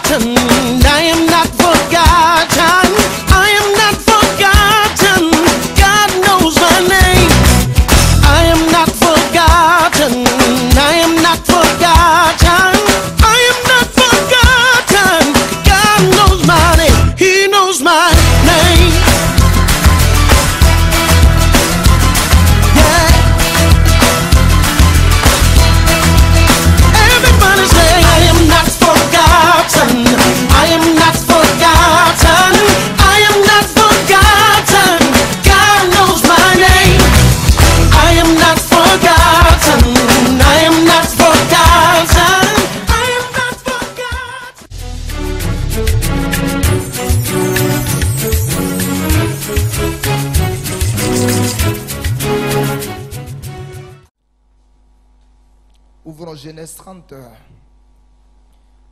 forgotten. I am not forgotten. I am not forgotten. God knows my name. I am not forgotten. I am not forgotten. I am not forgotten. God knows my name. He knows my name. Yeah. Everybody say I am not forgotten. I am not forgotten. I am not forgotten. God knows my name. I am not forgotten. I am not forgotten. I am not forgotten. Ouvrons Genèse 30,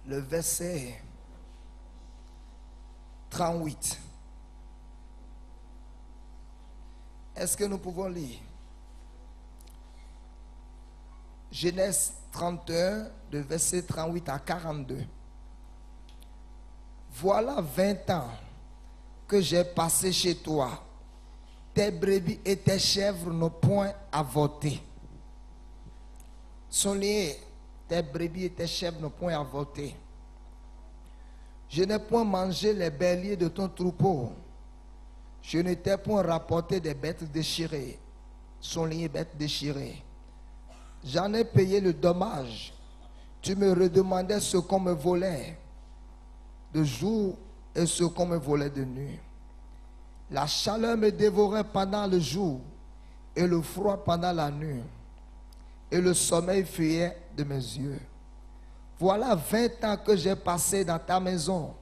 le verset 38. Est-ce que nous pouvons lire? Genèse 31, de verset 38 à 42. Voilà 20 ans que j'ai passé chez toi. Tes brebis et tes chèvres n'ont point avorté. Soulignez, tes brebis et tes chèvres n'ont point avorté. Je n'ai point mangé les béliers de ton troupeau. Je ne t'ai point rapporté des bêtes déchirées. Soulignez, bêtes déchirées. J'en ai payé le dommage. Tu me redemandais ce qu'on me volait de jour et ce qu'on me volait de nuit. La chaleur me dévorait pendant le jour et le froid pendant la nuit. Et le sommeil fuyait de mes yeux. Voilà 20 ans que j'ai passé dans ta maison.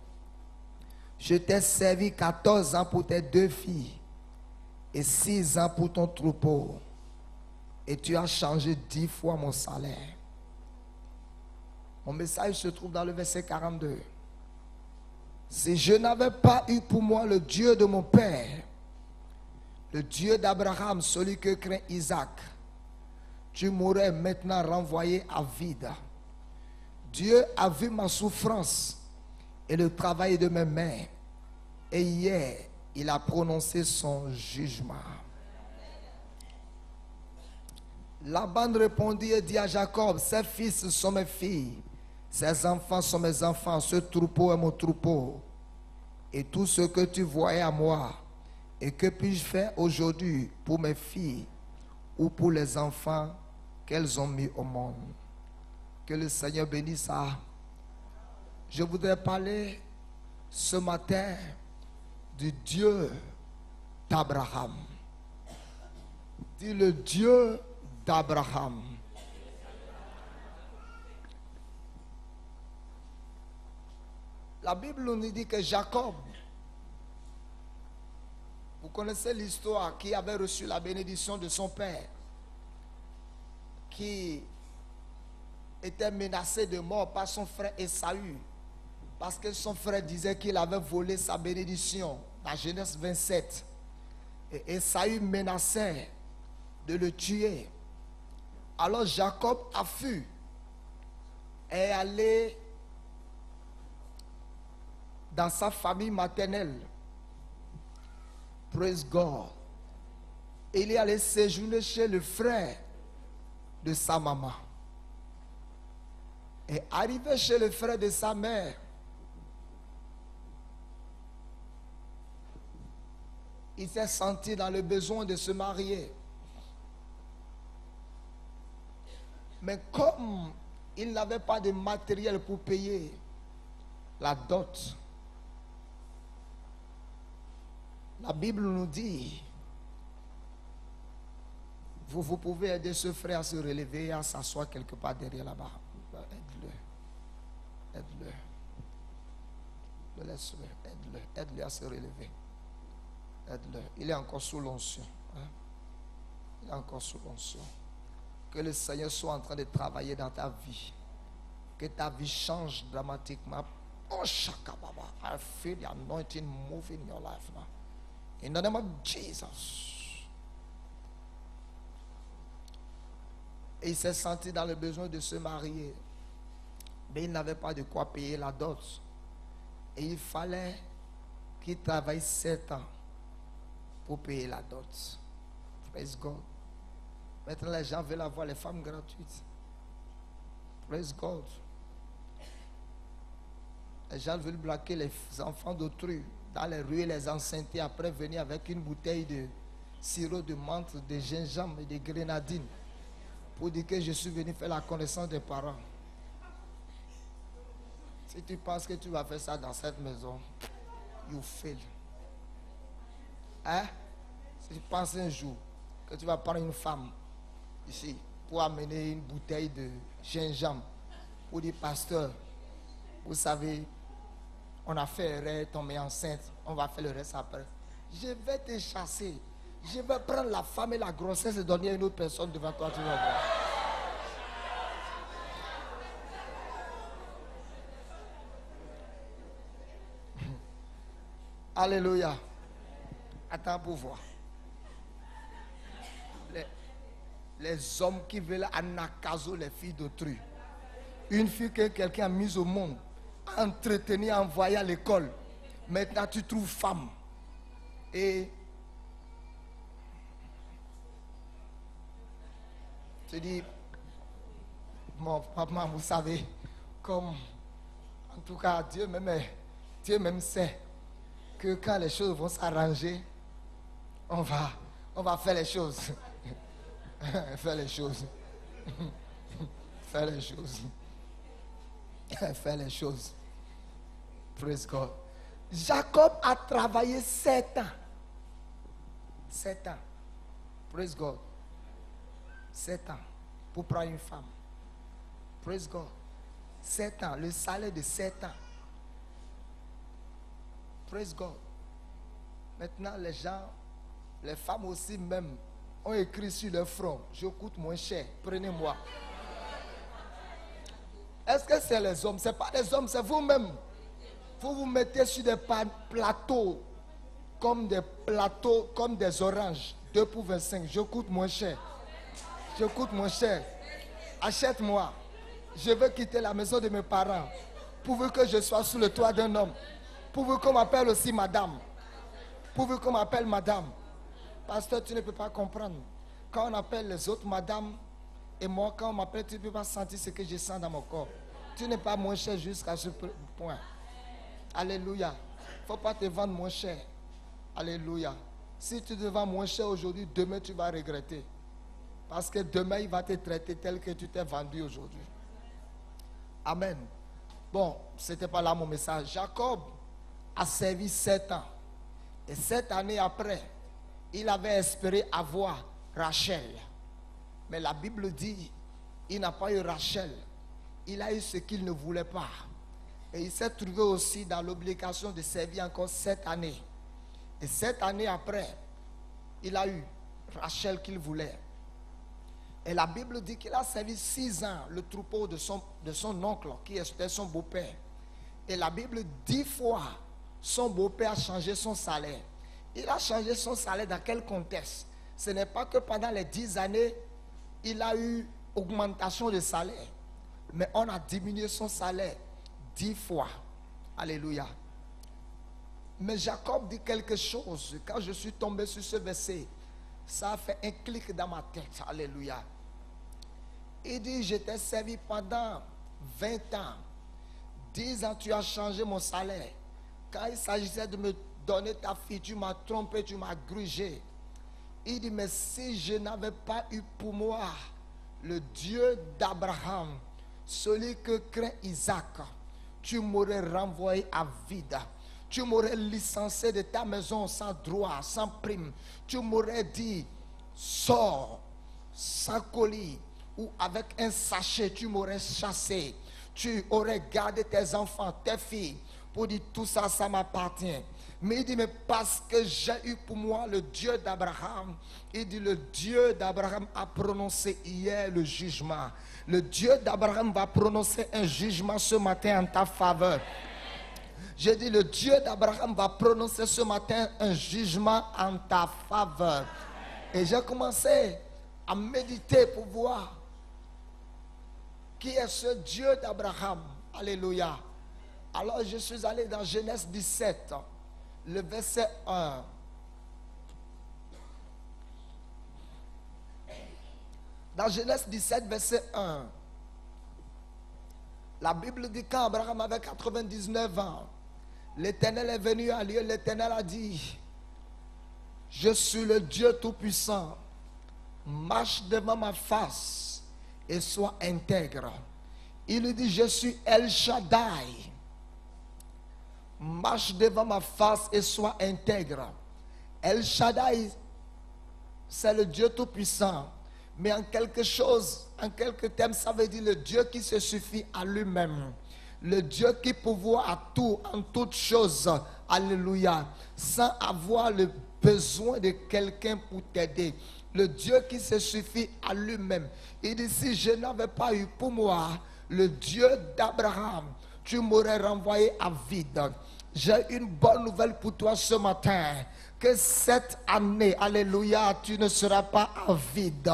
Je t'ai servi 14 ans pour tes 2 filles et 6 ans pour ton troupeau. Et tu as changé 10 fois mon salaire. Mon message se trouve dans le verset 42. Si je n'avais pas eu pour moi le Dieu de mon père, le Dieu d'Abraham, celui que craint Isaac, tu m'aurais maintenant renvoyé à vide. Dieu a vu ma souffrance et le travail de mes mains. Et hier, il a prononcé son jugement. Laban répondit et dit à Jacob, ses fils sont mes filles, ses enfants sont mes enfants, ce troupeau est mon troupeau. Et tout ce que tu voyais à moi, et que puis-je faire aujourd'hui pour mes filles ou pour les enfants qu'elles ont mis au monde? Que le Seigneur bénisse ça. Je voudrais parler ce matin du Dieu d'Abraham. Dis le Dieu d'Abraham. La Bible nous dit que Jacob, vous connaissez l'histoire, qui avait reçu la bénédiction de son père, qui était menacé de mort par son frère Ésaü, parce que son frère disait qu'il avait volé sa bénédiction, dans Genèse 27. Et Ésaü menaçait de le tuer. Alors Jacob a fui et est allé dans sa famille maternelle. Praise God. Et il est allé séjourner chez le frère de sa maman. Et arrivé chez le frère de sa mère, il s'est senti dans le besoin de se marier. Mais comme il n'avait pas de matériel pour payer la dot, la Bible nous dit, vous pouvez aider ce frère à se relever et à s'asseoir quelque part derrière là-bas. Aide-le. Aide-le. Ne laisse-le. Aide-le. Aide-le à se relever. Aide-le. Il est encore sous l'onction. Hein? Il est encore sous l'onction. Que le Seigneur soit en train de travailler dans ta vie. Que ta vie change dramatiquement. Oh, Shakababa. I feel the anointing moving in your life now. In the name of Jesus. Et il s'est senti dans le besoin de se marier. Mais il n'avait pas de quoi payer la dot. Et il fallait qu'il travaille 7 ans pour payer la dot. Praise God. Maintenant, les gens veulent avoir les femmes gratuites. Praise God. Les gens veulent bloquer les enfants d'autrui dans les rues et les enceinter, après venir avec une bouteille de sirop de menthe, de gingembre et de grenadine pour dire que je suis venu faire la connaissance des parents. Si tu penses que tu vas faire ça dans cette maison, you fail. Hein? Si tu penses un jour que tu vas prendre une femme ici pour amener une bouteille de gingembre pour dire pasteur, vous savez, on a fait erreur, tombé enceinte, on va faire le reste après. Je vais te chasser. Je vais prendre la femme et la grossesse et donner à une autre personne devant toi, tu vas voir. Alléluia. Attends pour voir. Les hommes qui veulent anakazo les filles d'autrui. Une fille que quelqu'un a mise au monde, entretenue, envoyée à l'école. Maintenant tu trouves femme. Et tu dis, mon papa, vous savez, comme en tout cas Dieu même sait que quand les choses vont s'arranger, on va faire les choses. Faire les choses. Faire les choses. Faire les choses. Praise God. Jacob a travaillé 7 ans. 7 ans. Praise God. 7 ans pour prendre une femme. Praise God. 7 ans. Le salaire de 7 ans. Praise God. Maintenant, les gens, les femmes aussi même, ont écrit sur leur front, je coûte moins cher, prenez-moi. Est-ce que c'est les hommes? Ce n'est pas les hommes, c'est vous-même. Vous vous mettez sur des plateaux, comme des oranges, 2 pour 25, je coûte moins cher. Je coûte moins cher. Achète-moi. Je veux quitter la maison de mes parents, pourvu que je sois sous le toit d'un homme. Pourvu qu'on m'appelle aussi madame. Pourvu qu'on m'appelle madame. Pasteur, tu ne peux pas comprendre. Quand on appelle les autres madame, et moi, quand on m'appelle, tu ne peux pas sentir ce que je sens dans mon corps. Tu n'es pas moins cher jusqu'à ce point. Alléluia. Il ne faut pas te vendre moins cher. Alléluia. Si tu te vends moins cher aujourd'hui, demain tu vas regretter. Parce que demain, il va te traiter tel que tu t'es vendu aujourd'hui. Amen. Bon, ce n'était pas là mon message. Jacob a servi 7 ans. Et 7 années après, il avait espéré avoir Rachel. Mais la Bible dit, il n'a pas eu Rachel. Il a eu ce qu'il ne voulait pas. Et il s'est trouvé aussi dans l'obligation de servir encore 7 années. Et 7 années après, il a eu Rachel qu'il voulait. Et la Bible dit qu'il a servi 6 ans le troupeau de son oncle, qui était son beau-père. Et la Bible, 10 fois, son beau-père a changé son salaire. Il a changé son salaire dans quel contexte? Ce n'est pas que pendant les 10 années, il a eu augmentation de salaire. Mais on a diminué son salaire 10 fois. Alléluia. Mais Jacob dit quelque chose. Quand je suis tombé sur ce verset, ça a fait un clic dans ma tête. Alléluia. Il dit, je t'ai servi pendant 20 ans. 10 ans, tu as changé mon salaire. Quand il s'agissait de me donner ta fille, tu m'as trompé, tu m'as grugé. Il dit, mais si je n'avais pas eu pour moi le Dieu d'Abraham, celui que craint Isaac, tu m'aurais renvoyé à vide. Tu m'aurais licencié de ta maison sans droit, sans prime. Tu m'aurais dit, sors, sans colis, ou avec un sachet, tu m'aurais chassé. Tu aurais gardé tes enfants, tes filles, pour dire tout ça, ça m'appartient. Mais il dit, mais parce que j'ai eu pour moi le Dieu d'Abraham, il dit, le Dieu d'Abraham a prononcé hier le jugement. Le Dieu d'Abraham va prononcer un jugement ce matin en ta faveur. J'ai dit, le Dieu d'Abraham va prononcer ce matin un jugement en ta faveur. Et j'ai commencé à méditer pour voir qui est ce Dieu d'Abraham. Alléluia. Alors je suis allé dans Genèse 17, le verset 1. Dans Genèse 17, verset 1, la Bible dit quand Abraham avait 99 ans, l'Éternel est venu à lui, l'Éternel a dit, je suis le Dieu Tout-Puissant, marche devant ma face et sois intègre. Il lui dit, je suis El Shaddai, marche devant ma face et sois intègre. El Shaddai, c'est le Dieu Tout-Puissant. Mais en quelque chose, en quelques termes, ça veut dire le Dieu qui se suffit à lui-même. Le Dieu qui pourvoit à tout, en toutes choses. Alléluia. Sans avoir le besoin de quelqu'un pour t'aider. Le Dieu qui se suffit à lui-même. Il dit, si je n'avais pas eu pour moi le Dieu d'Abraham, tu m'aurais renvoyé à vide. J'ai une bonne nouvelle pour toi ce matin. Que cette année, alléluia, tu ne seras pas à vide.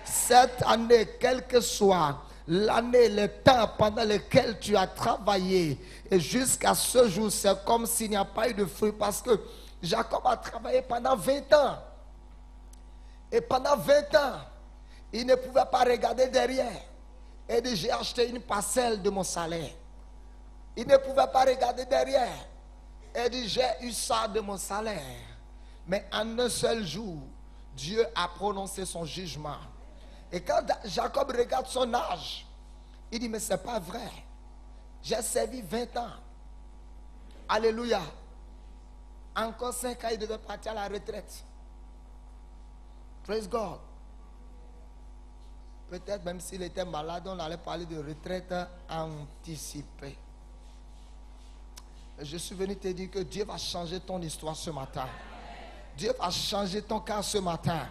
Cette année, quel que soit l'année, le temps pendant lequel tu as travaillé, et jusqu'à ce jour, c'est comme s'il n'y a pas eu de fruit, parce que Jacob a travaillé pendant 20 ans. Et pendant 20 ans, il ne pouvait pas regarder derrière et dire, j'ai acheté une parcelle de mon salaire. Il ne pouvait pas regarder derrière et dire, j'ai eu ça de mon salaire. Mais en un seul jour, Dieu a prononcé son jugement. Et quand Jacob regarde son âge, il dit, mais ce n'est pas vrai. J'ai servi 20 ans. Alléluia. Encore 5 ans, il devait partir à la retraite. Praise God. Peut-être même s'il était malade, on allait parler de retraite anticipée. Je suis venu te dire que Dieu va changer ton histoire ce matin. Dieu va changer ton cas ce matin.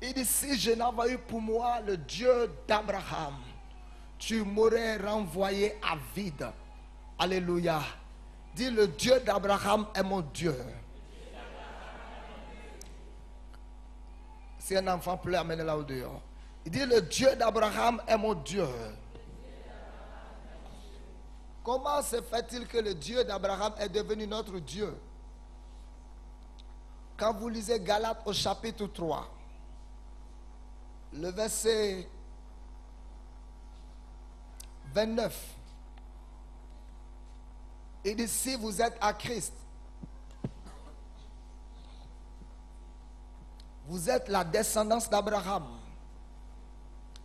Il dit, si je n'avais eu pour moi le Dieu d'Abraham, tu m'aurais renvoyé à vide. Alléluia. Dis, le Dieu d'Abraham est mon Dieu. Si un enfant pleure, amenez-le au dehors. Il dit, le Dieu d'Abraham est mon Dieu. Comment se fait-il que le Dieu d'Abraham est devenu notre Dieu? Quand vous lisez Galates au chapitre 3, le verset 29, il dit, si vous êtes à Christ, vous êtes la descendance d'Abraham,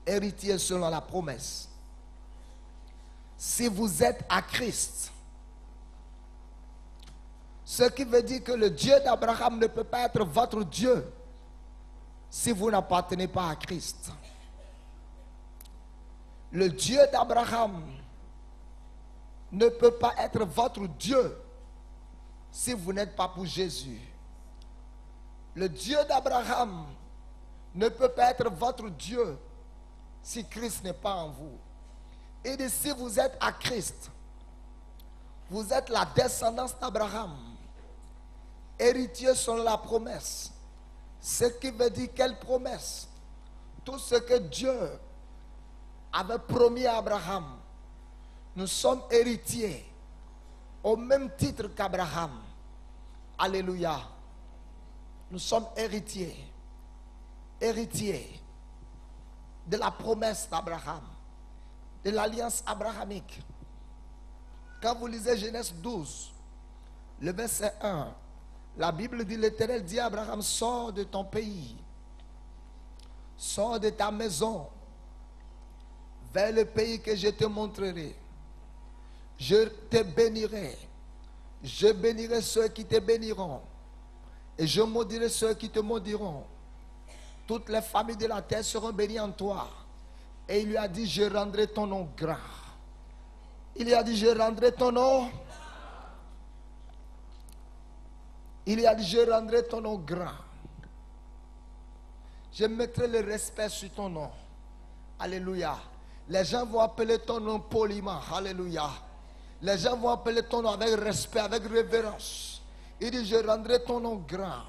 héritier selon la promesse. Si vous êtes à Christ, ce qui veut dire que le Dieu d'Abraham ne peut pas être votre Dieu si vous n'appartenez pas à Christ. Le Dieu d'Abraham ne peut pas être votre Dieu si vous n'êtes pas pour Jésus. Le Dieu d'Abraham ne peut pas être votre Dieu si Christ n'est pas en vous. Et dit, si vous êtes à Christ, vous êtes la descendance d'Abraham, héritier selon la promesse. Ce qui veut dire quelle promesse? Tout ce que Dieu avait promis à Abraham. Nous sommes héritiers au même titre qu'Abraham. Alléluia. Nous sommes héritiers. Héritiers de la promesse d'Abraham, de l'alliance abrahamique. Quand vous lisez Genèse 12, le verset 1, la Bible dit, l'Éternel dit à Abraham, sors de ton pays, sors de ta maison, vers le pays que je te montrerai. Je te bénirai. Je bénirai ceux qui te béniront. Et je maudirai ceux qui te maudiront. Toutes les familles de la terre seront bénies en toi. Et il lui a dit, je rendrai ton nom grand. Il lui a dit, je rendrai ton nom. Il lui a dit, je rendrai ton nom grand. Je mettrai le respect sur ton nom. Alléluia. Les gens vont appeler ton nom poliment. Alléluia. Les gens vont appeler ton nom avec respect, avec révérence. Il dit, je rendrai ton nom grand.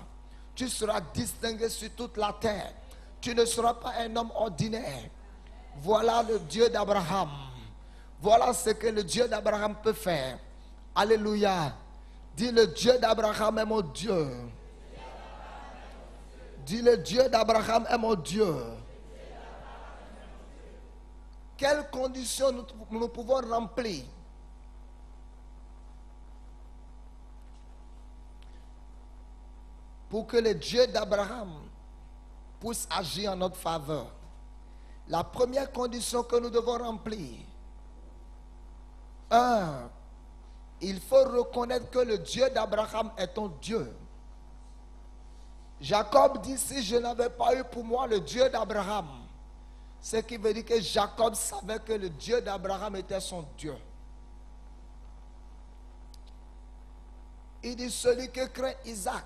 Tu seras distingué sur toute la terre. Tu ne seras pas un homme ordinaire. Voilà le Dieu d'Abraham. Voilà ce que le Dieu d'Abraham peut faire. Alléluia. Dis, le Dieu d'Abraham est mon Dieu. Dis, le Dieu d'Abraham est mon Dieu. Quelles conditions nous pouvons remplir pour que le Dieu d'Abraham puisse agir en notre faveur? La première condition que nous devons remplir, il faut reconnaître que le Dieu d'Abraham est ton Dieu. Jacob dit, si je n'avais pas eu pour moi le Dieu d'Abraham, ce qui veut dire que Jacob savait que le Dieu d'Abraham était son Dieu. Il dit, celui que craint Isaac.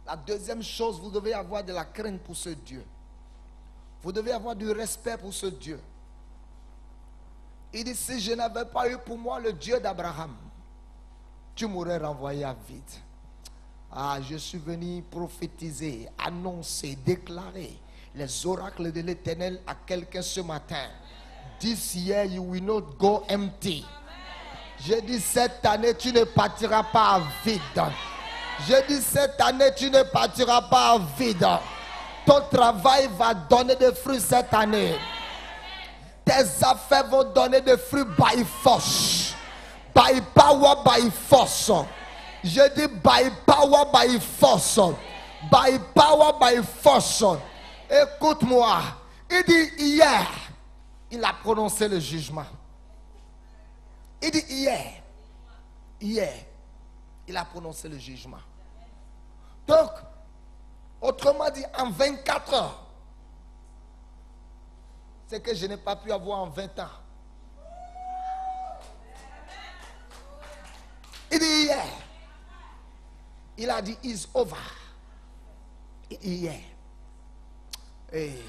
La deuxième chose, vous devez avoir de la crainte pour ce Dieu. Vous devez avoir du respect pour ce Dieu. Il dit, si je n'avais pas eu pour moi le Dieu d'Abraham, tu m'aurais renvoyé à vide. Ah, je suis venu prophétiser, annoncer, déclarer les oracles de l'Éternel à quelqu'un ce matin. This year you will not go empty. J'ai dit, cette année tu ne partiras pas à vide. J'ai dit, cette année tu ne partiras pas à vide. Ton travail va donner des fruits cette année. Tes affaires vont donner des fruits by force. By power, by force. Je dis by power, by force. By power, by force. Écoute-moi. Il dit hier, il a prononcé le jugement. Il dit hier, il a prononcé le jugement. Donc, autrement dit, en 24 heures, c'est que je n'ai pas pu avoir en 20 ans. Il dit hier, il a dit, is over. Il dit hier. Et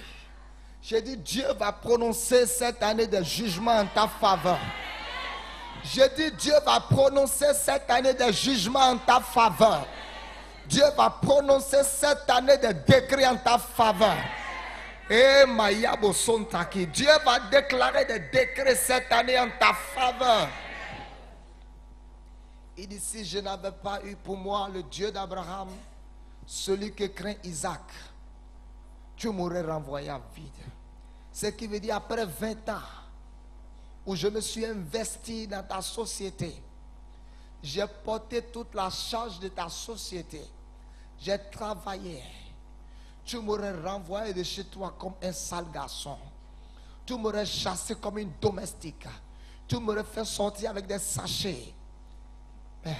j'ai dit, Dieu va prononcer cette année de jugement en ta faveur. J'ai dit, Dieu va prononcer cette année de jugement en ta faveur. Dieu va prononcer cette année de décret en ta faveur. Et Mayabo Sontaki, Dieu va déclarer des décrets cette année en ta faveur. Il dit, si je n'avais pas eu pour moi le Dieu d'Abraham, celui que craint Isaac, tu m'aurais renvoyé à vide. Ce qui veut dire, après 20 ans, où je me suis investi dans ta société, j'ai porté toute la charge de ta société, j'ai travaillé, tu m'aurais renvoyé de chez toi comme un sale garçon, tu m'aurais chassé comme une domestique, tu m'aurais fait sortir avec des sachets. Mais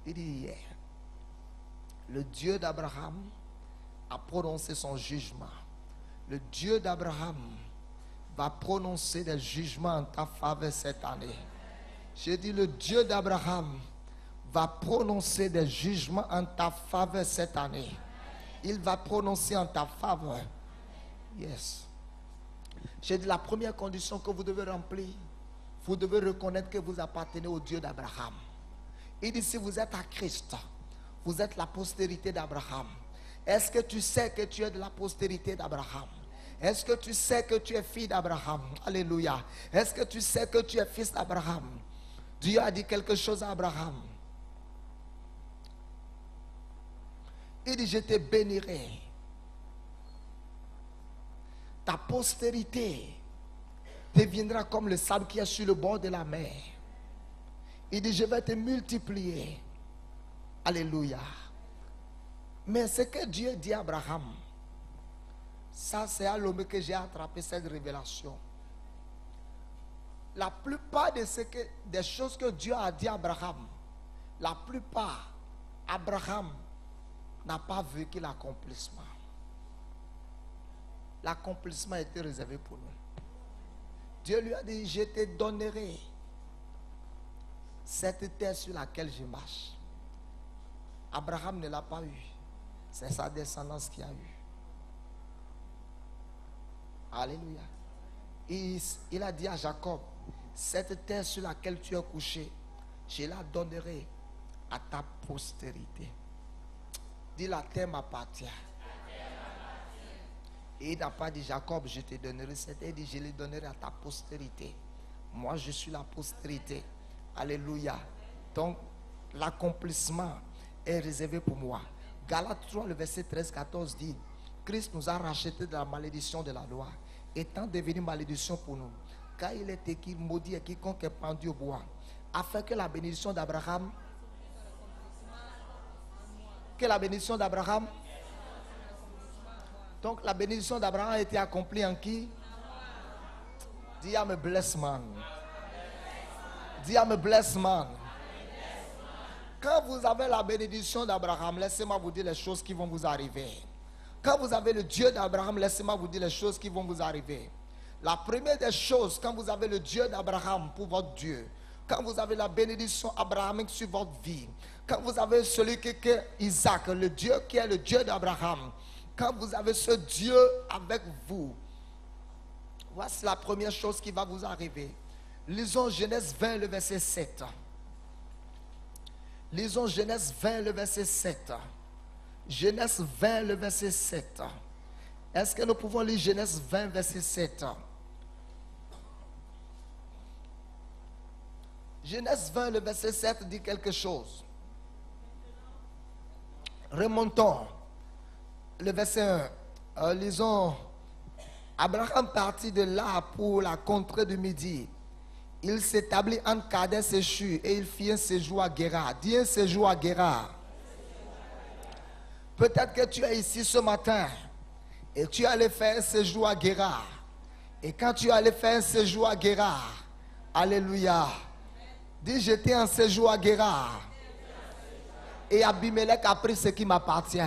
il dit, le Dieu d'Abraham a prononcé son jugement. Le Dieu d'Abraham va prononcer des jugements en ta faveur cette année. J'ai dit, le Dieu d'Abraham va prononcer des jugements en ta faveur cette année. Il va prononcer en ta faveur. Yes. J'ai dit, la première condition que vous devez remplir, vous devez reconnaître que vous appartenez au Dieu d'Abraham. Il dit, si vous êtes à Christ, vous êtes la postérité d'Abraham. Est-ce que tu sais que tu es de la postérité d'Abraham? Est-ce que tu sais que tu es fille d'Abraham? Alléluia. Est-ce que tu sais que tu es fils d'Abraham? Dieu a dit quelque chose à Abraham. Il dit, je te bénirai. Ta postérité deviendra comme le sable qui est sur le bord de la mer. Il dit, je vais te multiplier. Alléluia. Mais ce que Dieu dit à Abraham, ça c'est à l'homme que j'ai attrapé cette révélation. La plupart des choses que Dieu a dit à Abraham, la plupart, Abraham n'a pas vécu l'accomplissement. L'accomplissement a été réservé pour nous. Dieu lui a dit, je te donnerai cette terre sur laquelle je marche. Abraham ne l'a pas eu. C'est sa descendance qui a eu. Alléluia. Il a dit à Jacob, cette terre sur laquelle tu es couché, je la donnerai à ta postérité. Dis, la terre m'appartient. Et il n'a pas dit, Jacob, je te donnerai cette. Il dit, je les donnerai à ta postérité. Moi, je suis la postérité. Alléluia. Donc, l'accomplissement est réservé pour moi. Galates 3, le verset 13-14 dit, Christ nous a rachetés de la malédiction de la loi, étant devenu malédiction pour nous. Car il est écrit, maudit est quiconque est pendu au bois, afin que la bénédiction d'Abraham, donc la bénédiction d'Abraham a été accomplie en qui? Dis, I'm a blessed man. Dis, I'm a blessed man. Quand vous avez la bénédiction d'Abraham, laissez-moi vous dire les choses qui vont vous arriver. Quand vous avez le Dieu d'Abraham, laissez-moi vous dire les choses qui vont vous arriver. La première des choses, quand vous avez le Dieu d'Abraham pour votre Dieu, quand vous avez la bénédiction abrahamique sur votre vie, quand vous avez celui qui est Isaac, le Dieu qui est le Dieu d'Abraham, quand vous avez ce Dieu avec vous, voici la première chose qui va vous arriver. Lisons Genèse 20, le verset 7. Lisons Genèse 20, le verset 7. Genèse 20, le verset 7. Est-ce que nous pouvons lire Genèse 20, verset 7? Genèse 20, le verset 7 dit quelque chose. Remontons. Le verset 1. Lisons. Abraham partit de là pour la contrée du Midi. Il s'établit entre Kadès et Shur et il fit un séjour à Guérar. Dis un séjour à Guérar. Peut-être que tu es ici ce matin et tu allais faire un séjour à Guérar. Et quand tu allais faire un séjour à Guérar, alléluia, dis j'étais en séjour à Guérar. Et Abimelech a pris ce qui m'appartient.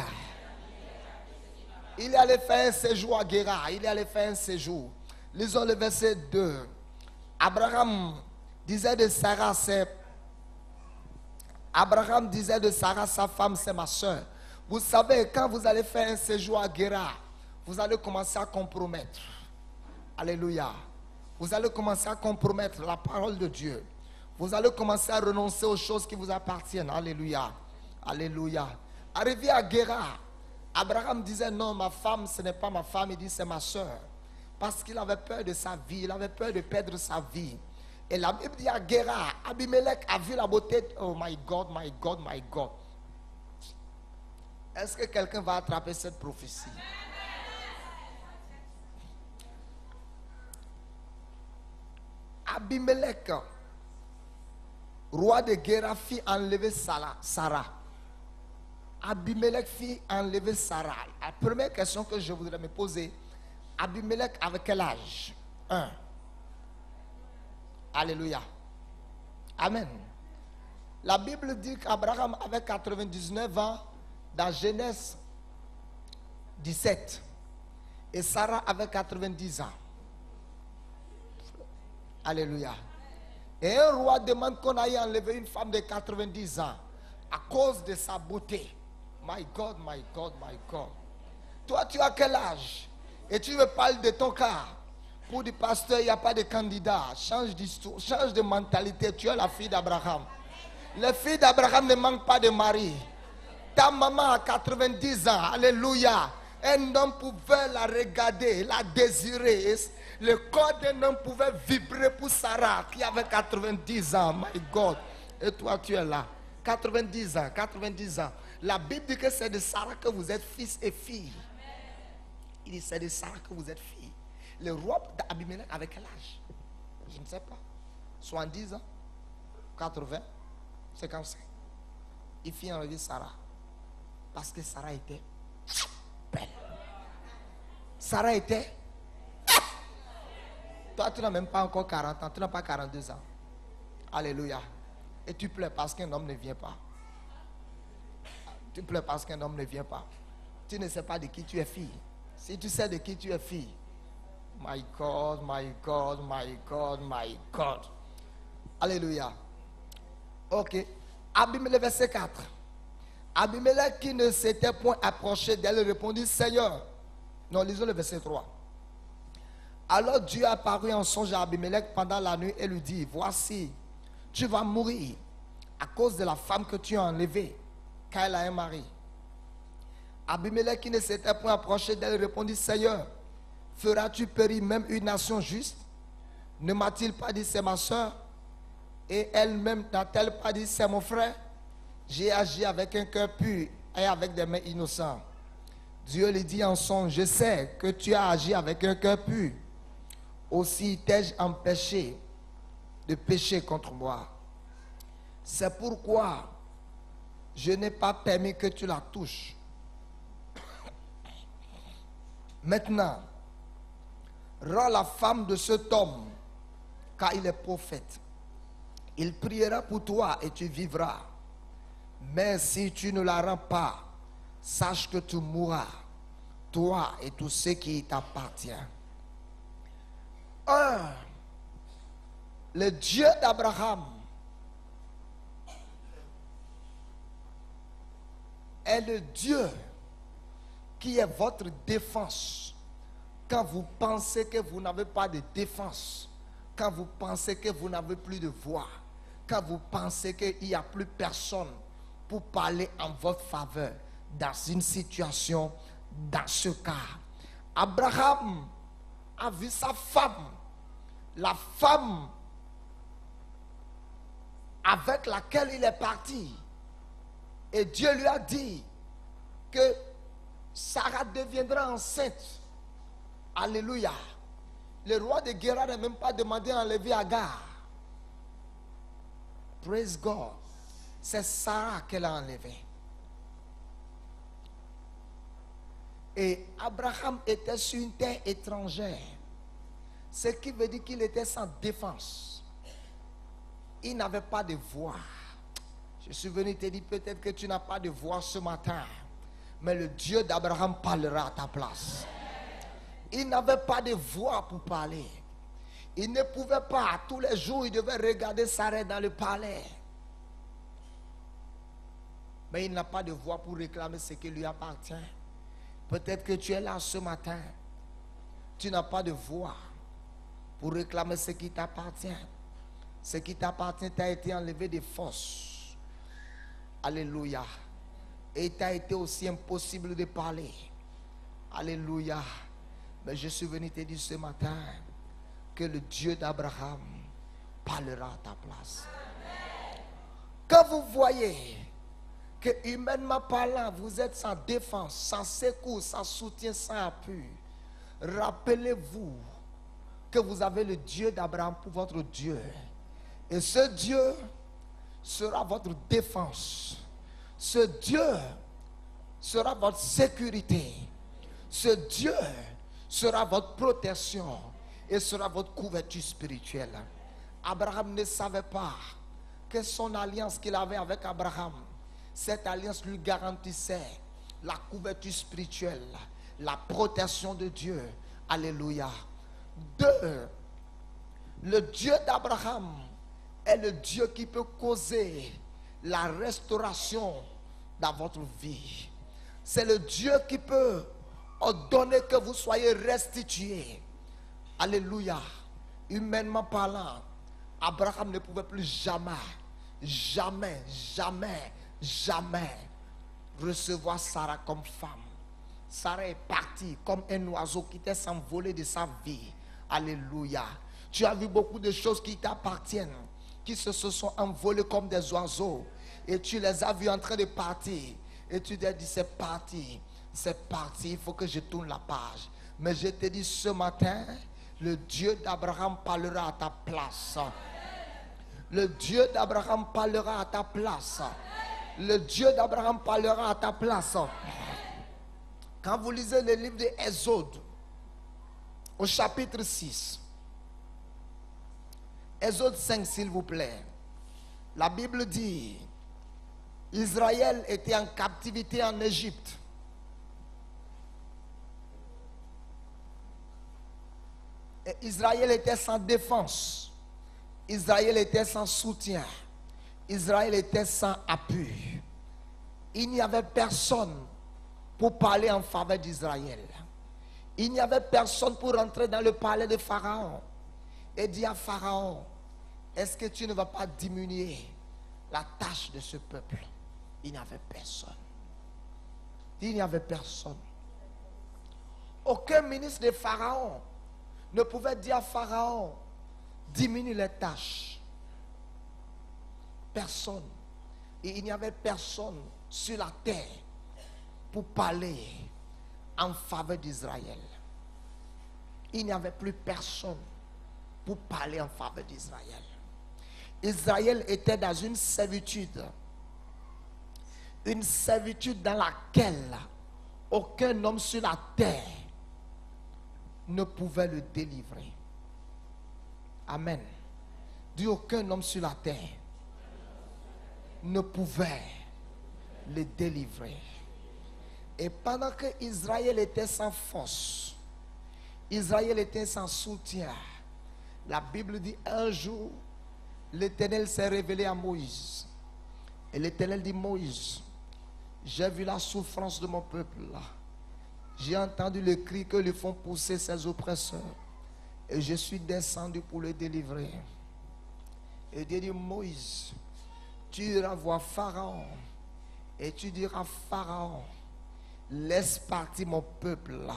Il allait faire un séjour à Guérar. Il allait faire un séjour. Lisons le verset 2. Abraham disait de Sarah, sa femme, c'est ma soeur. Vous savez, quand vous allez faire un séjour à Guérar, vous allez commencer à compromettre. Alléluia. Vous allez commencer à compromettre la parole de Dieu. Vous allez commencer à renoncer aux choses qui vous appartiennent. Alléluia. Alléluia. Arrivé à Guérar, Abraham disait non, ma femme, ce n'est pas ma femme. Il dit c'est ma soeur. Parce qu'il avait peur de sa vie. Il avait peur de perdre sa vie. Et la Bible dit à Guérar, Abimelech a vu la beauté. Oh my God, my God, my God. Est-ce que quelqu'un va attraper cette prophétie? Abimelech, roi de Guérar, fit enlever Sarah. Abimelech fit enlever Sarah. La première question que je voudrais me poser, Abimelech avait quel âge? 1. Alléluia. Amen. La Bible dit qu'Abraham avait 99 ans dans Genèse 17. Et Sarah avait 90 ans. Alléluia. Et un roi demande qu'on aille enlever une femme de 90 ans à cause de sa beauté. My God, my God, my God. Toi, tu as quel âge? Et tu me parles de ton cas. Pour dire, pasteur, il n'y a pas de candidat. Change d'histoire, change de mentalité. Tu es la fille d'Abraham. Les filles d'Abraham ne manquent pas de mari. Ta maman a 90 ans. Alléluia. Un homme pouvait la regarder, la désirer. Le corps d'un homme pouvait vibrer pour Sarah qui avait 90 ans. My God. Et toi, tu es là. 90 ans, 90 ans. La Bible dit que c'est de Sarah que vous êtes fils et filles. Il dit c'est de Sarah que vous êtes filles. Le roi d'Abimelech avait quel âge? Je ne sais pas. 70 ans, 80, 55. Il fit enlever Sarah. Parce que Sarah était belle. Sarah était. Toi, tu n'as même pas encore 40 ans. Tu n'as pas 42 ans. Alléluia. Et tu pleures parce qu'un homme ne vient pas. Tu pleures parce qu'un homme ne vient pas. Tu ne sais pas de qui tu es fille. Si tu sais de qui tu es fille, my God, my God, my God, my God. Alléluia. Ok. Abimelech, verset 4. Abimelech qui ne s'était point approché d'elle répondit, Seigneur. Non, lisons le verset 3. Alors Dieu apparut en songe à Abimelech pendant la nuit et lui dit, voici, tu vas mourir à cause de la femme que tu as enlevée, car elle a un mari. Abimelech qui ne s'était point approché d'elle répondit, Seigneur, Feras-tu périr même une nation juste? Ne m'a-t-il pas dit c'est ma soeur? Et elle-même n'a-t-elle pas dit c'est mon frère? J'ai agi avec un cœur pur et avec des mains innocentes. Dieu lui dit en songe, je sais que tu as agi avec un cœur pur. Aussi t'ai-je empêché de pécher contre moi. C'est pourquoi je n'ai pas permis que tu la touches. Maintenant, rends la femme de cet homme, car il est prophète. Il priera pour toi et tu vivras. Mais si tu ne la rends pas, sache que tu mourras, toi et tout ce qui t'appartient. Le Dieu d'Abraham est le Dieu qui est votre défense. Quand vous pensez que vous n'avez pas de défense, quand vous pensez que vous n'avez plus de voix, quand vous pensez qu'il n'y a plus personne pour parler en votre faveur dans une situation, dans ce cas, Abraham a vu sa femme, la femme avec laquelle il est parti, et Dieu lui a dit que Sarah deviendra enceinte. Alléluia. Le roi de Guérar n'a même pas demandé à enlever Agar. Praise God. C'est Sarah qu'elle a enlevé. Et Abraham était sur une terre étrangère. Ce qui veut dire qu'il était sans défense. Il n'avait pas de voix. Je suis venu te dire peut-être que tu n'as pas de voix ce matin. Mais le Dieu d'Abraham parlera à ta place. Il n'avait pas de voix pour parler. Il ne pouvait pas, tous les jours, il devait regarder Sarah dans le palais. Mais il n'a pas de voix pour réclamer ce qui lui appartient. Peut-être que tu es là ce matin. Tu n'as pas de voix pour réclamer ce qui t'appartient. Ce qui t'appartient t'a été enlevé de force. Alléluia. Et il t'a été aussi impossible de parler. Alléluia. Mais je suis venu te dire ce matin que le Dieu d'Abraham parlera à ta place. Quand vous voyez que humainement parlant, vous êtes sans défense, sans secours, sans soutien, sans appui, rappelez-vous que vous avez le Dieu d'Abraham pour votre Dieu. Et ce Dieu sera votre défense. Ce Dieu sera votre sécurité. Ce Dieu sera votre protection et sera votre couverture spirituelle. Abraham ne savait pas que son alliance qu'il avait avec Abraham, cette alliance lui garantissait la couverture spirituelle, la protection de Dieu. Alléluia. 2. Le Dieu d'Abraham est le Dieu qui peut causer la restauration dans votre vie. C'est le Dieu qui peut ordonner que vous soyez restitués. Alléluia. Humainement parlant, Abraham ne pouvait plus jamais recevoir Sarah comme femme. Sarah est partie comme un oiseau qui était s'envoler de sa vie. Alléluia. Tu as vu beaucoup de choses qui t'appartiennent, qui se sont envolées comme des oiseaux. Et tu les as vus en train de partir. Et tu t'es dit c'est parti, il faut que je tourne la page. Mais je te dis ce matin, le Dieu d'Abraham parlera à ta place. Le Dieu d'Abraham parlera à ta place. Le Dieu d'Abraham parlera à ta place. Quand vous lisez le livre d'Exode, au chapitre 6, Exode 5 s'il vous plaît, la Bible dit, Israël était en captivité en Égypte. Et Israël était sans défense. Israël était sans soutien. Israël était sans appui. Il n'y avait personne pour parler en faveur d'Israël. Il n'y avait personne pour entrer dans le palais de Pharaon et dire à Pharaon, est-ce que tu ne vas pas diminuer la tâche de ce peuple? Il n'y avait personne. Il n'y avait personne. Aucun ministre de Pharaon ne pouvait dire à Pharaon, diminue les tâches. Personne. Et il n'y avait personne sur la terre pour parler en faveur d'Israël. Il n'y avait plus personne pour parler en faveur d'Israël. Israël était dans une servitude dans laquelle aucun homme sur la terre ne pouvait le délivrer. Amen. Dis, aucun homme sur la terre ne pouvait le délivrer. Et pendant que Israël était sans force, Israël était sans soutien, la Bible dit un jour, l'Éternel s'est révélé à Moïse. Et l'Éternel dit, Moïse, j'ai vu la souffrance de mon peuple là. J'ai entendu le cri que lui font pousser ses oppresseurs. Et je suis descendu pour le délivrer. Et Dieu dit, Moïse, tu iras voir Pharaon. Et tu diras, Pharaon, laisse partir mon peuple là,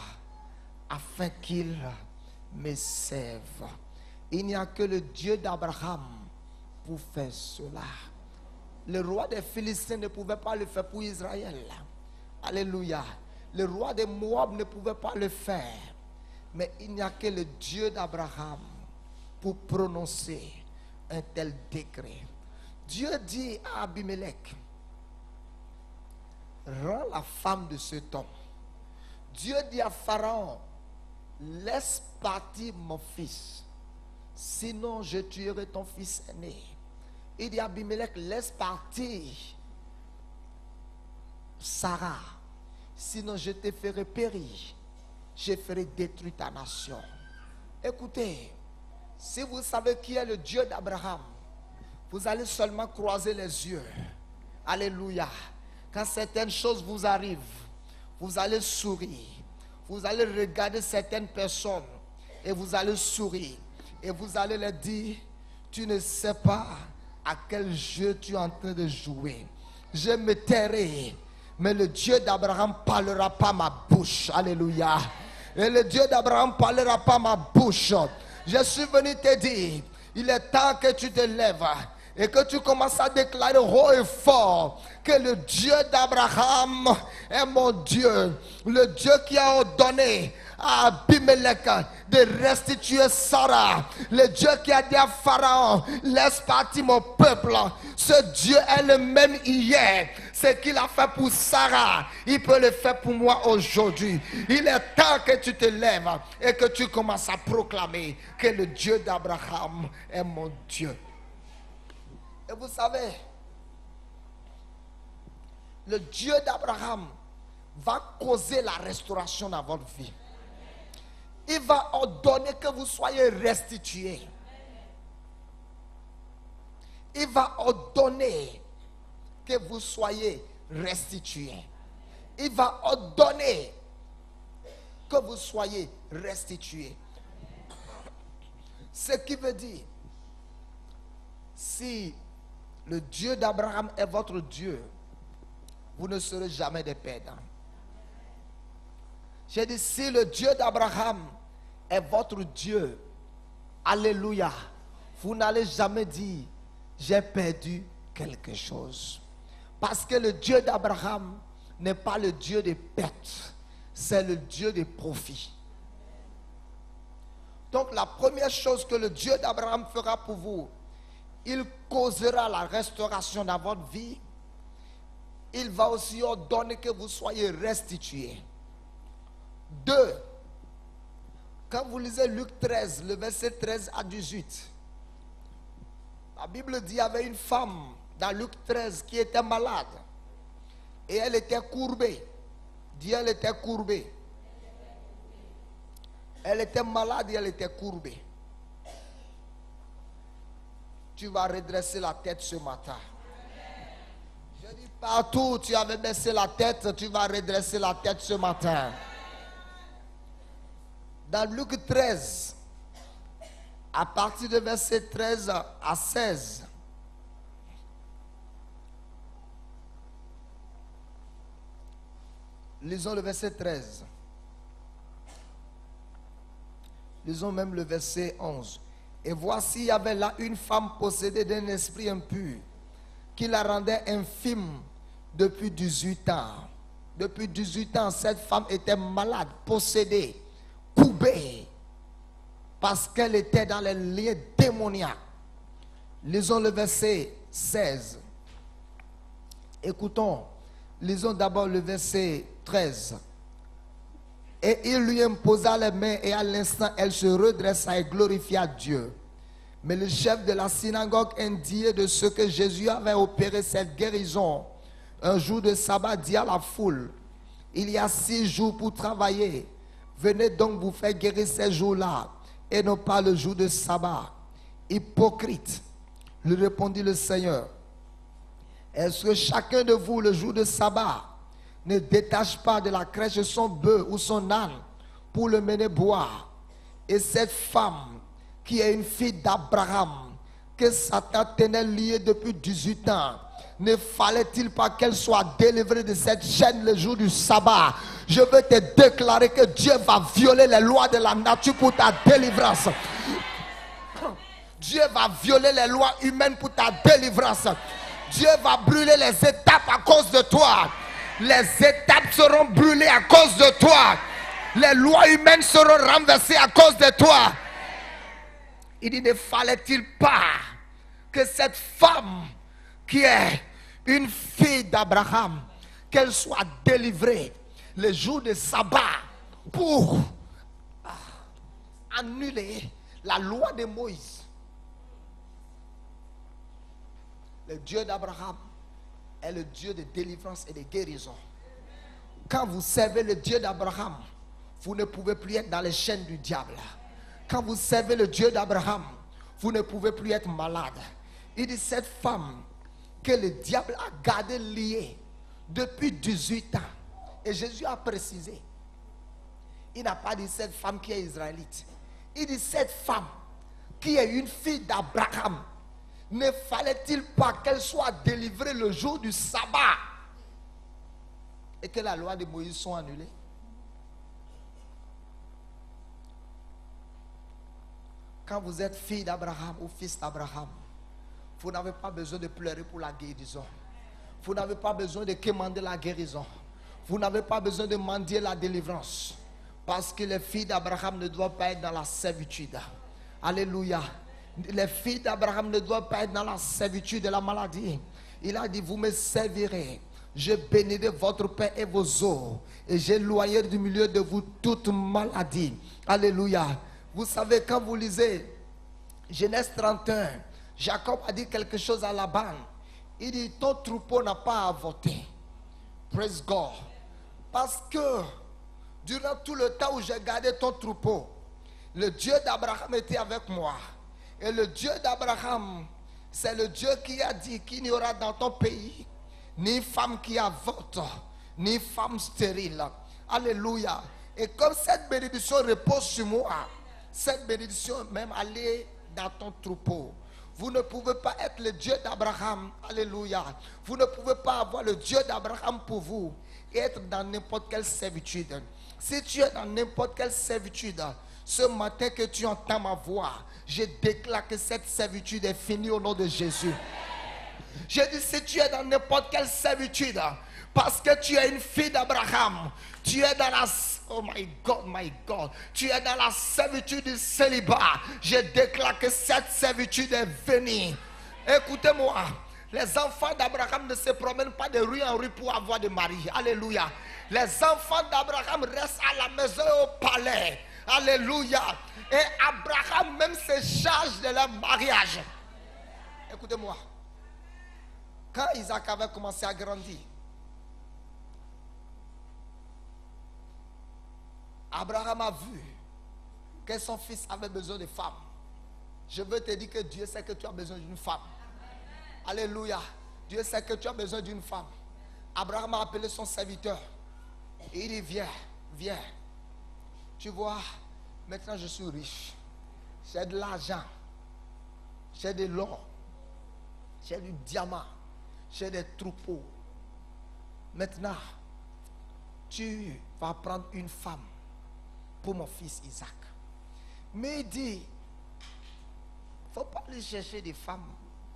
afin qu'il me serve. Il n'y a que le Dieu d'Abraham pour faire cela. Le roi des Philistins ne pouvait pas le faire pour Israël. Alléluia. Le roi de Moab ne pouvait pas le faire. Mais il n'y a que le Dieu d'Abraham pour prononcer un tel décret. Dieu dit à Abimelech, rends la femme de cet homme. Dieu dit à Pharaon, laisse partir mon fils, sinon je tuerai ton fils aîné. Il dit à Abimelech, laisse partir Sarah, sinon je te ferai périr, je ferai détruire ta nation. Écoutez, si vous savez qui est le Dieu d'Abraham, vous allez seulement croiser les yeux. Alléluia. Quand certaines choses vous arrivent, vous allez sourire. Vous allez regarder certaines personnes et vous allez sourire. Et vous allez leur dire, tu ne sais pas à quel jeu tu es en train de jouer. Je me tairai, mais le Dieu d'Abraham ne parlera pas ma bouche. Alléluia. Et le Dieu d'Abraham ne parlera pas ma bouche. Je suis venu te dire, il est temps que tu te lèves et que tu commences à déclarer haut et fort que le Dieu d'Abraham est mon Dieu. Le Dieu qui a ordonné à Abimelech de restituer Sarah. Le Dieu qui a dit à Pharaon, laisse partir mon peuple. Ce Dieu est le même hier. Ce qu'il a fait pour Sarah, il peut le faire pour moi aujourd'hui. Il est temps que tu te lèves et que tu commences à proclamer que le Dieu d'Abraham est mon Dieu. Et vous savez, le Dieu d'Abraham va causer la restauration dans votre vie. Il va ordonner que vous soyez restitués. Il va ordonner que vous soyez restitués. Il va ordonner que vous soyez restitués. Ce qui veut dire, si le Dieu d'Abraham est votre Dieu, vous ne serez jamais des perdants. J'ai dit, si le Dieu d'Abraham est votre Dieu, alléluia, vous n'allez jamais dire, j'ai perdu quelque chose. Parce que le Dieu d'Abraham n'est pas le Dieu des pertes, c'est le Dieu des profits. Donc la première chose que le Dieu d'Abraham fera pour vous, il causera la restauration dans votre vie. Il va aussi ordonner que vous soyez restitués. 2. Quand vous lisez Luc 13, le verset 13 à 18, la Bible dit qu'il y avait une femme dans Luc 13 qui était malade. Et elle était courbée. Dis, elle était courbée. Elle était malade et elle était courbée. Tu vas redresser la tête ce matin. Je dis, partout où tu avais baissé la tête, tu vas redresser la tête ce matin. Dans Luc 13, à partir de verset 13 à 16, lisons le verset 13. Lisons même le verset 11. Et voici, il y avait là une femme possédée d'un esprit impur qui la rendait infime depuis 18 ans. Depuis 18 ans, cette femme était malade, possédée, courbée, parce qu'elle était dans les liens démoniaques. Lisons le verset 16. Écoutons, lisons d'abord le verset 13. Et il lui imposa les mains et à l'instant elle se redressa et glorifia Dieu. Mais le chef de la synagogue, indigné de ce que Jésus avait opéré cette guérison, un jour de sabbat, dit à la foule: il y a 6 jours pour travailler. Venez donc vous faire guérir ces jours-là et non pas le jour de sabbat. Hypocrite, lui répondit le Seigneur. Est-ce que chacun de vous, le jour de sabbat, ne détache pas de la crèche son bœuf ou son âne pour le mener boire? Et cette femme, qui est une fille d'Abraham, que Satan tenait liée depuis 18 ans, ne fallait-il pas qu'elle soit délivrée de cette chaîne le jour du sabbat? Je veux te déclarer que Dieu va violer les lois de la nature pour ta délivrance. Dieu va violer les lois humaines pour ta délivrance. Dieu va brûler les étapes à cause de toi. Les étapes seront brûlées à cause de toi. Les lois humaines seront renversées à cause de toi. Il dit, ne fallait-il pas que cette femme qui est une fille d'Abraham, qu'elle soit délivrée le jour de sabbat pour annuler la loi de Moïse? Le Dieu d'Abraham est le Dieu de délivrance et de guérison. Quand vous servez le Dieu d'Abraham, vous ne pouvez plus être dans les chaînes du diable. Quand vous servez le Dieu d'Abraham, vous ne pouvez plus être malade. Il dit, cette femme que le diable a gardée liée depuis 18 ans. Et Jésus a précisé. Il n'a pas dit cette femme qui est israélite. Il dit cette femme qui est une fille d'Abraham. Ne fallait-il pas qu'elle soit délivrée le jour du sabbat et que la loi de Moïse soit annulée? Quand vous êtes fille d'Abraham ou fils d'Abraham, vous n'avez pas besoin de pleurer pour la guérison. Vous n'avez pas besoin de quémander la guérison. Vous n'avez pas besoin de mendier la délivrance. Parce que les filles d'Abraham ne doivent pas être dans la servitude. Alléluia. Les filles d'Abraham ne doivent pas être dans la servitude de la maladie. Il a dit, vous me servirez. Je bénirai votre pain et vos os. Et j'éloignerai du milieu de vous toute maladie. Alléluia. Vous savez, quand vous lisez Genèse 31, Jacob a dit quelque chose à Laban. Il dit, ton troupeau n'a pas avorté. Praise God. Parce que durant tout le temps où j'ai gardé ton troupeau, le Dieu d'Abraham était avec moi. Et le Dieu d'Abraham, c'est le Dieu qui a dit qu'il n'y aura dans ton pays ni femme qui avorte, ni femme stérile. Alléluia. Et comme cette bénédiction repose sur moi, cette bénédiction même allée dans ton troupeau. Vous ne pouvez pas être le Dieu d'Abraham. Alléluia. Vous ne pouvez pas avoir le Dieu d'Abraham pour vous et être dans n'importe quelle servitude. Si tu es dans n'importe quelle servitude, ce matin que tu entends ma voix, je déclare que cette servitude est finie au nom de Jésus. Je dis, si tu es dans n'importe quelle servitude, parce que tu es une fille d'Abraham, tu es dans la... Oh my God, tu es dans la servitude du célibat. Je déclare que cette servitude est finie. Écoutez-moi, les enfants d'Abraham ne se promènent pas de rue en rue pour avoir de mari. Alléluia. Les enfants d'Abraham restent à la maison et au palais. Alléluia. Et Abraham même se charge de leur mariage. Écoutez-moi. Quand Isaac avait commencé à grandir, Abraham a vu que son fils avait besoin de femmes. Je veux te dire que Dieu sait que tu as besoin d'une femme. Alléluia. Dieu sait que tu as besoin d'une femme. Abraham a appelé son serviteur. Et il dit, viens, viens. Tu vois, maintenant je suis riche. J'ai de l'argent. J'ai de l'or. J'ai du diamant. J'ai des troupeaux. Maintenant, tu vas prendre une femme pour mon fils Isaac. Mais il dit, il ne faut pas aller chercher des femmes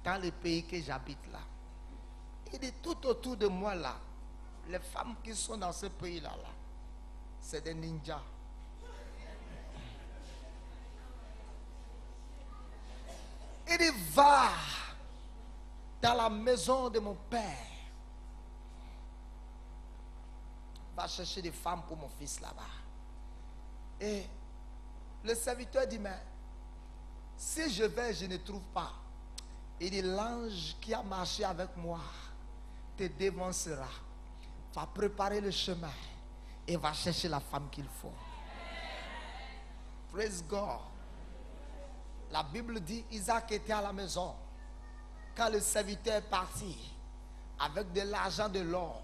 dans le pays que j'habite là. Il dit, tout autour de moi là, les femmes qui sont dans ce pays-là, c'est des ninjas. Il dit, va dans la maison de mon père. Va chercher des femmes pour mon fils là-bas. Et le serviteur dit, mais si je vais, je ne trouve pas. Il dit, l'ange qui a marché avec moi te dévancera. Va préparer le chemin et va chercher la femme qu'il faut. Praise God. La Bible dit, Isaac était à la maison. Quand le serviteur est parti avec de l'argent, de l'or,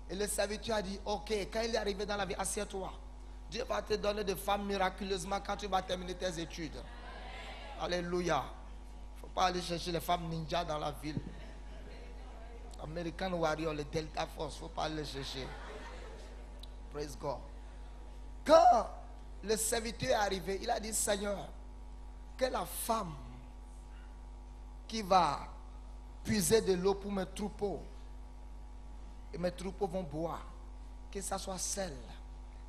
et le serviteur a dit, ok, quand il est arrivé dans la vie, assieds-toi. Dieu va te donner des femmes miraculeusement quand tu vas terminer tes études. Alléluia. Il ne faut pas aller chercher les femmes ninja dans la ville. American Warrior, les Delta Force, il ne faut pas aller les chercher. Praise God. Quand le serviteur est arrivé, il a dit, Seigneur, que la femme qui va puiser de l'eau pour mes troupeaux, et mes troupeaux vont boire, que ce soit celle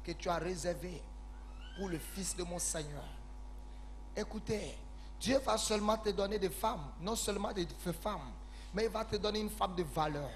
que tu as réservée pour le fils de mon Seigneur. Écoutez, Dieu va seulement te donner des femmes, non seulement des femmes, mais il va te donner une femme de valeur.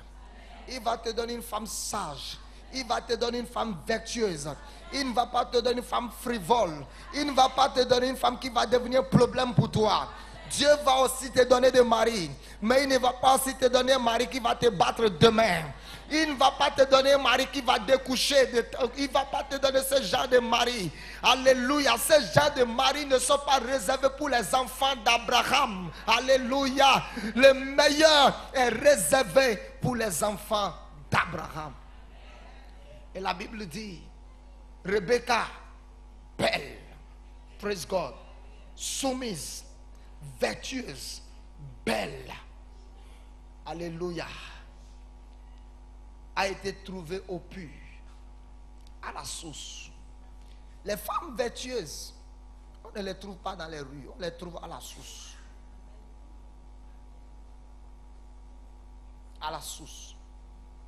Il va te donner une femme sage. Il va te donner une femme vertueuse. Il ne va pas te donner une femme frivole. Il ne va pas te donner une femme qui va devenir problème pour toi. Dieu va aussi te donner des maris, mais il ne va pas aussi te donner un mari qui va te battre demain. Il ne va pas te donner un mari qui va découcher. Il ne va pas te donner ce genre de mari. Alléluia. Ce genre de mari ne sont pas réservés pour les enfants d'Abraham. Alléluia. Le meilleur est réservé pour les enfants d'Abraham. Et la Bible dit, Rebecca, belle, praise God, soumise, vertueuse, belle, alléluia, a été trouvée au puits, à la source. Les femmes vertueuses, on ne les trouve pas dans les rues, on les trouve à la source. À la source.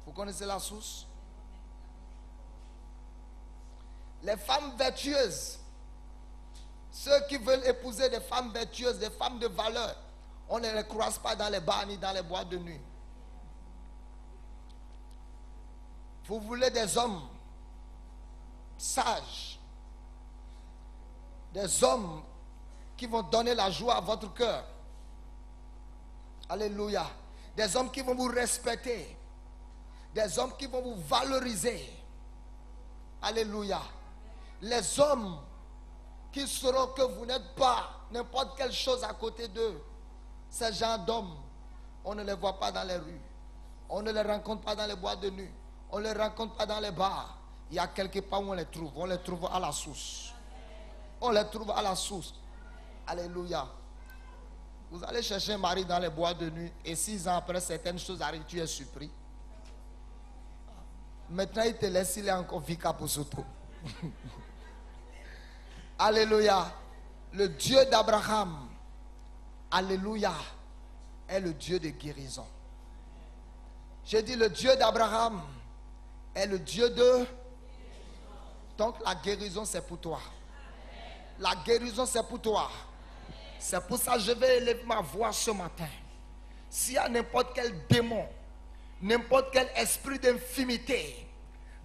Vous connaissez la source? Les femmes vertueuses, ceux qui veulent épouser des femmes vertueuses, des femmes de valeur, on ne les croise pas dans les bars ni dans les boîtes de nuit. Vous voulez des hommes sages, des hommes qui vont donner la joie à votre cœur. Alléluia. Des hommes qui vont vous respecter, des hommes qui vont vous valoriser. Alléluia. Les hommes qui sauront que vous n'êtes pas n'importe quelle chose à côté d'eux. Ces gens d'hommes, on ne les voit pas dans les rues. On ne les rencontre pas dans les boîtes de nuit. On ne les rencontre pas dans les bars. Il y a quelque part où on les trouve. On les trouve à la source. On les trouve à la source. Alléluia. Vous allez chercher un mari dans les boîtes de nuit et 6 ans après certaines choses arrivent, tu es surpris. Maintenant il te laisse, il est encore vika pour surtout. Alléluia. Le Dieu d'Abraham, alléluia, est le Dieu de guérison. J'ai dit le Dieu d'Abraham est le Dieu de... Donc la guérison c'est pour toi. La guérison c'est pour toi. C'est pour ça que je vais élever ma voix ce matin. S'il y a n'importe quel démon, n'importe quel esprit d'infimité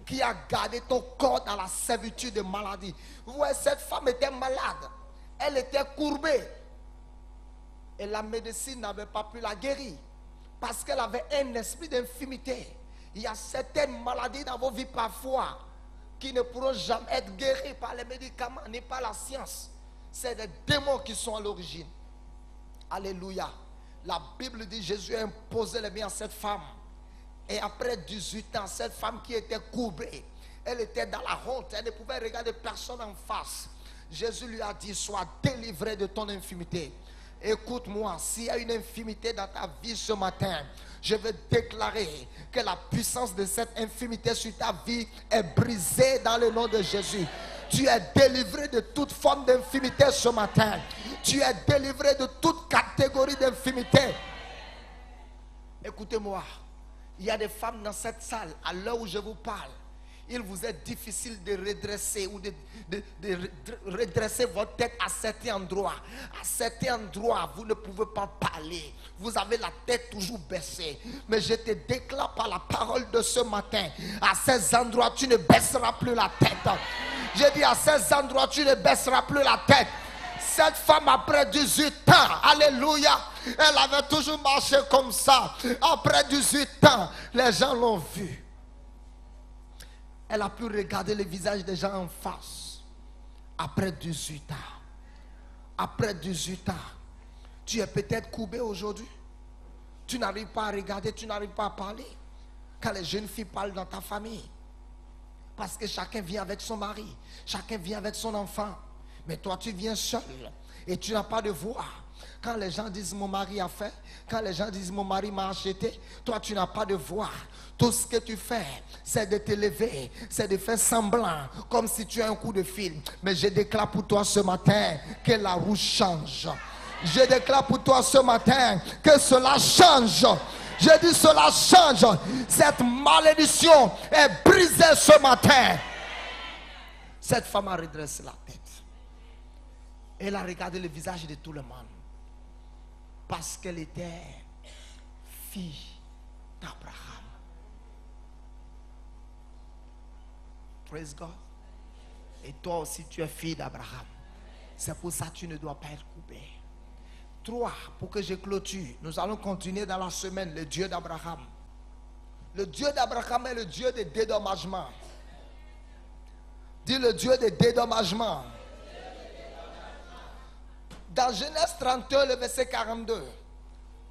qui a gardé ton corps dans la servitude de maladie. Vous voyez, cette femme était malade. Elle était courbée. Et la médecine n'avait pas pu la guérir. Parce qu'elle avait un esprit d'infimité. Il y a certaines maladies dans vos vies parfois qui ne pourront jamais être guéries par les médicaments ni par la science. C'est des démons qui sont à l'origine. Alléluia. La Bible dit Jésus a imposé les mains à cette femme. Et après 18 ans, cette femme qui était courbée, elle était dans la honte, elle ne pouvait regarder personne en face. Jésus lui a dit, sois délivré de ton infimité. Écoute-moi, s'il y a une infimité dans ta vie ce matin, je veux déclarer que la puissance de cette infimité sur ta vie est brisée dans le nom de Jésus. Tu es délivré de toute forme d'infimité ce matin. Tu es délivré de toute catégorie d'infimité. Écoutez-moi, il y a des femmes dans cette salle, à l'heure où je vous parle, il vous est difficile de redresser ou de redresser votre tête à certains endroits. À certains endroits, vous ne pouvez pas parler. Vous avez la tête toujours baissée. Mais je te déclare par la parole de ce matin, à ces endroits, tu ne baisseras plus la tête. Je dis à ces endroits, tu ne baisseras plus la tête. Cette femme, après 18 ans, alléluia, elle avait toujours marché comme ça. Après 18 ans, les gens l'ont vue. Elle a pu regarder le visage des gens en face. Après 18 ans. Après 18 ans. Tu es peut-être courbé aujourd'hui. Tu n'arrives pas à regarder, tu n'arrives pas à parler. Quand les jeunes filles parlent dans ta famille. Parce que chacun vient avec son mari. Chacun vient avec son enfant. Mais toi, tu viens seul. Et tu n'as pas de voix. Quand les gens disent mon mari a fait, quand les gens disent mon mari m'a acheté, toi tu n'as pas de voix. Tout ce que tu fais, c'est de te lever, c'est de faire semblant, comme si tu as un coup de fil. Mais je déclare pour toi ce matin que la roue change. Je déclare pour toi ce matin que cela change. Je dis cela change. Cette malédiction est brisée ce matin. Cette femme a redressé la tête. Elle a regardé le visage de tout le monde. Parce qu'elle était fille d'Abraham. Praise God. Et toi aussi tu es fille d'Abraham. C'est pour ça que tu ne dois pas être coupé. 3, pour que je clôture. Nous allons continuer dans la semaine. Le Dieu d'Abraham. Le Dieu d'Abraham est le Dieu de dédommagement. Dis le Dieu de dédommagement. Dans Genèse 31, le verset 42,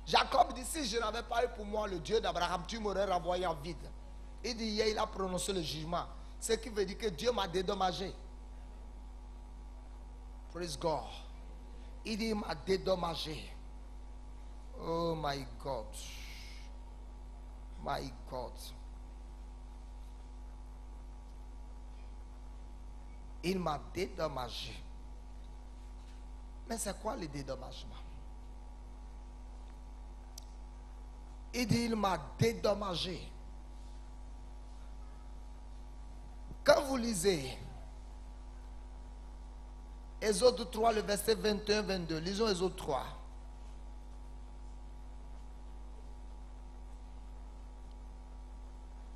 Jacob dit, si je n'avais pas eu pour moi le Dieu d'Abraham, tu m'aurais renvoyé en vide. Il dit, hier, il a prononcé le jugement. Ce qui veut dire que Dieu m'a dédommagé. Praise God. Il dit, il m'a dédommagé. Oh my God. My God. Il m'a dédommagé. Mais c'est quoi le dédommagement? Il dit, il m'a dédommagé. Quand vous lisez Exode 3, le verset 21-22, lisons Exode 3.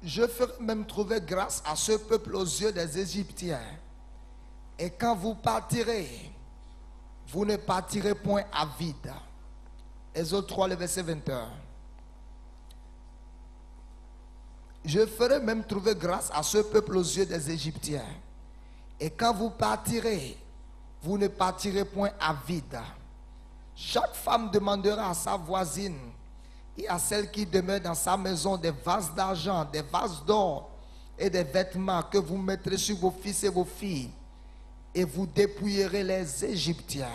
Je ferai même trouver grâce à ce peuple aux yeux des Égyptiens. Et quand vous partirez, vous ne partirez point à vide. Exode 3, le verset 21. Je ferai même trouver grâce à ce peuple aux yeux des Égyptiens. Et quand vous partirez, vous ne partirez point à vide. Chaque femme demandera à sa voisine et à celle qui demeure dans sa maison des vases d'argent, des vases d'or et des vêtements que vous mettrez sur vos fils et vos filles. Et vous dépouillerez les Égyptiens.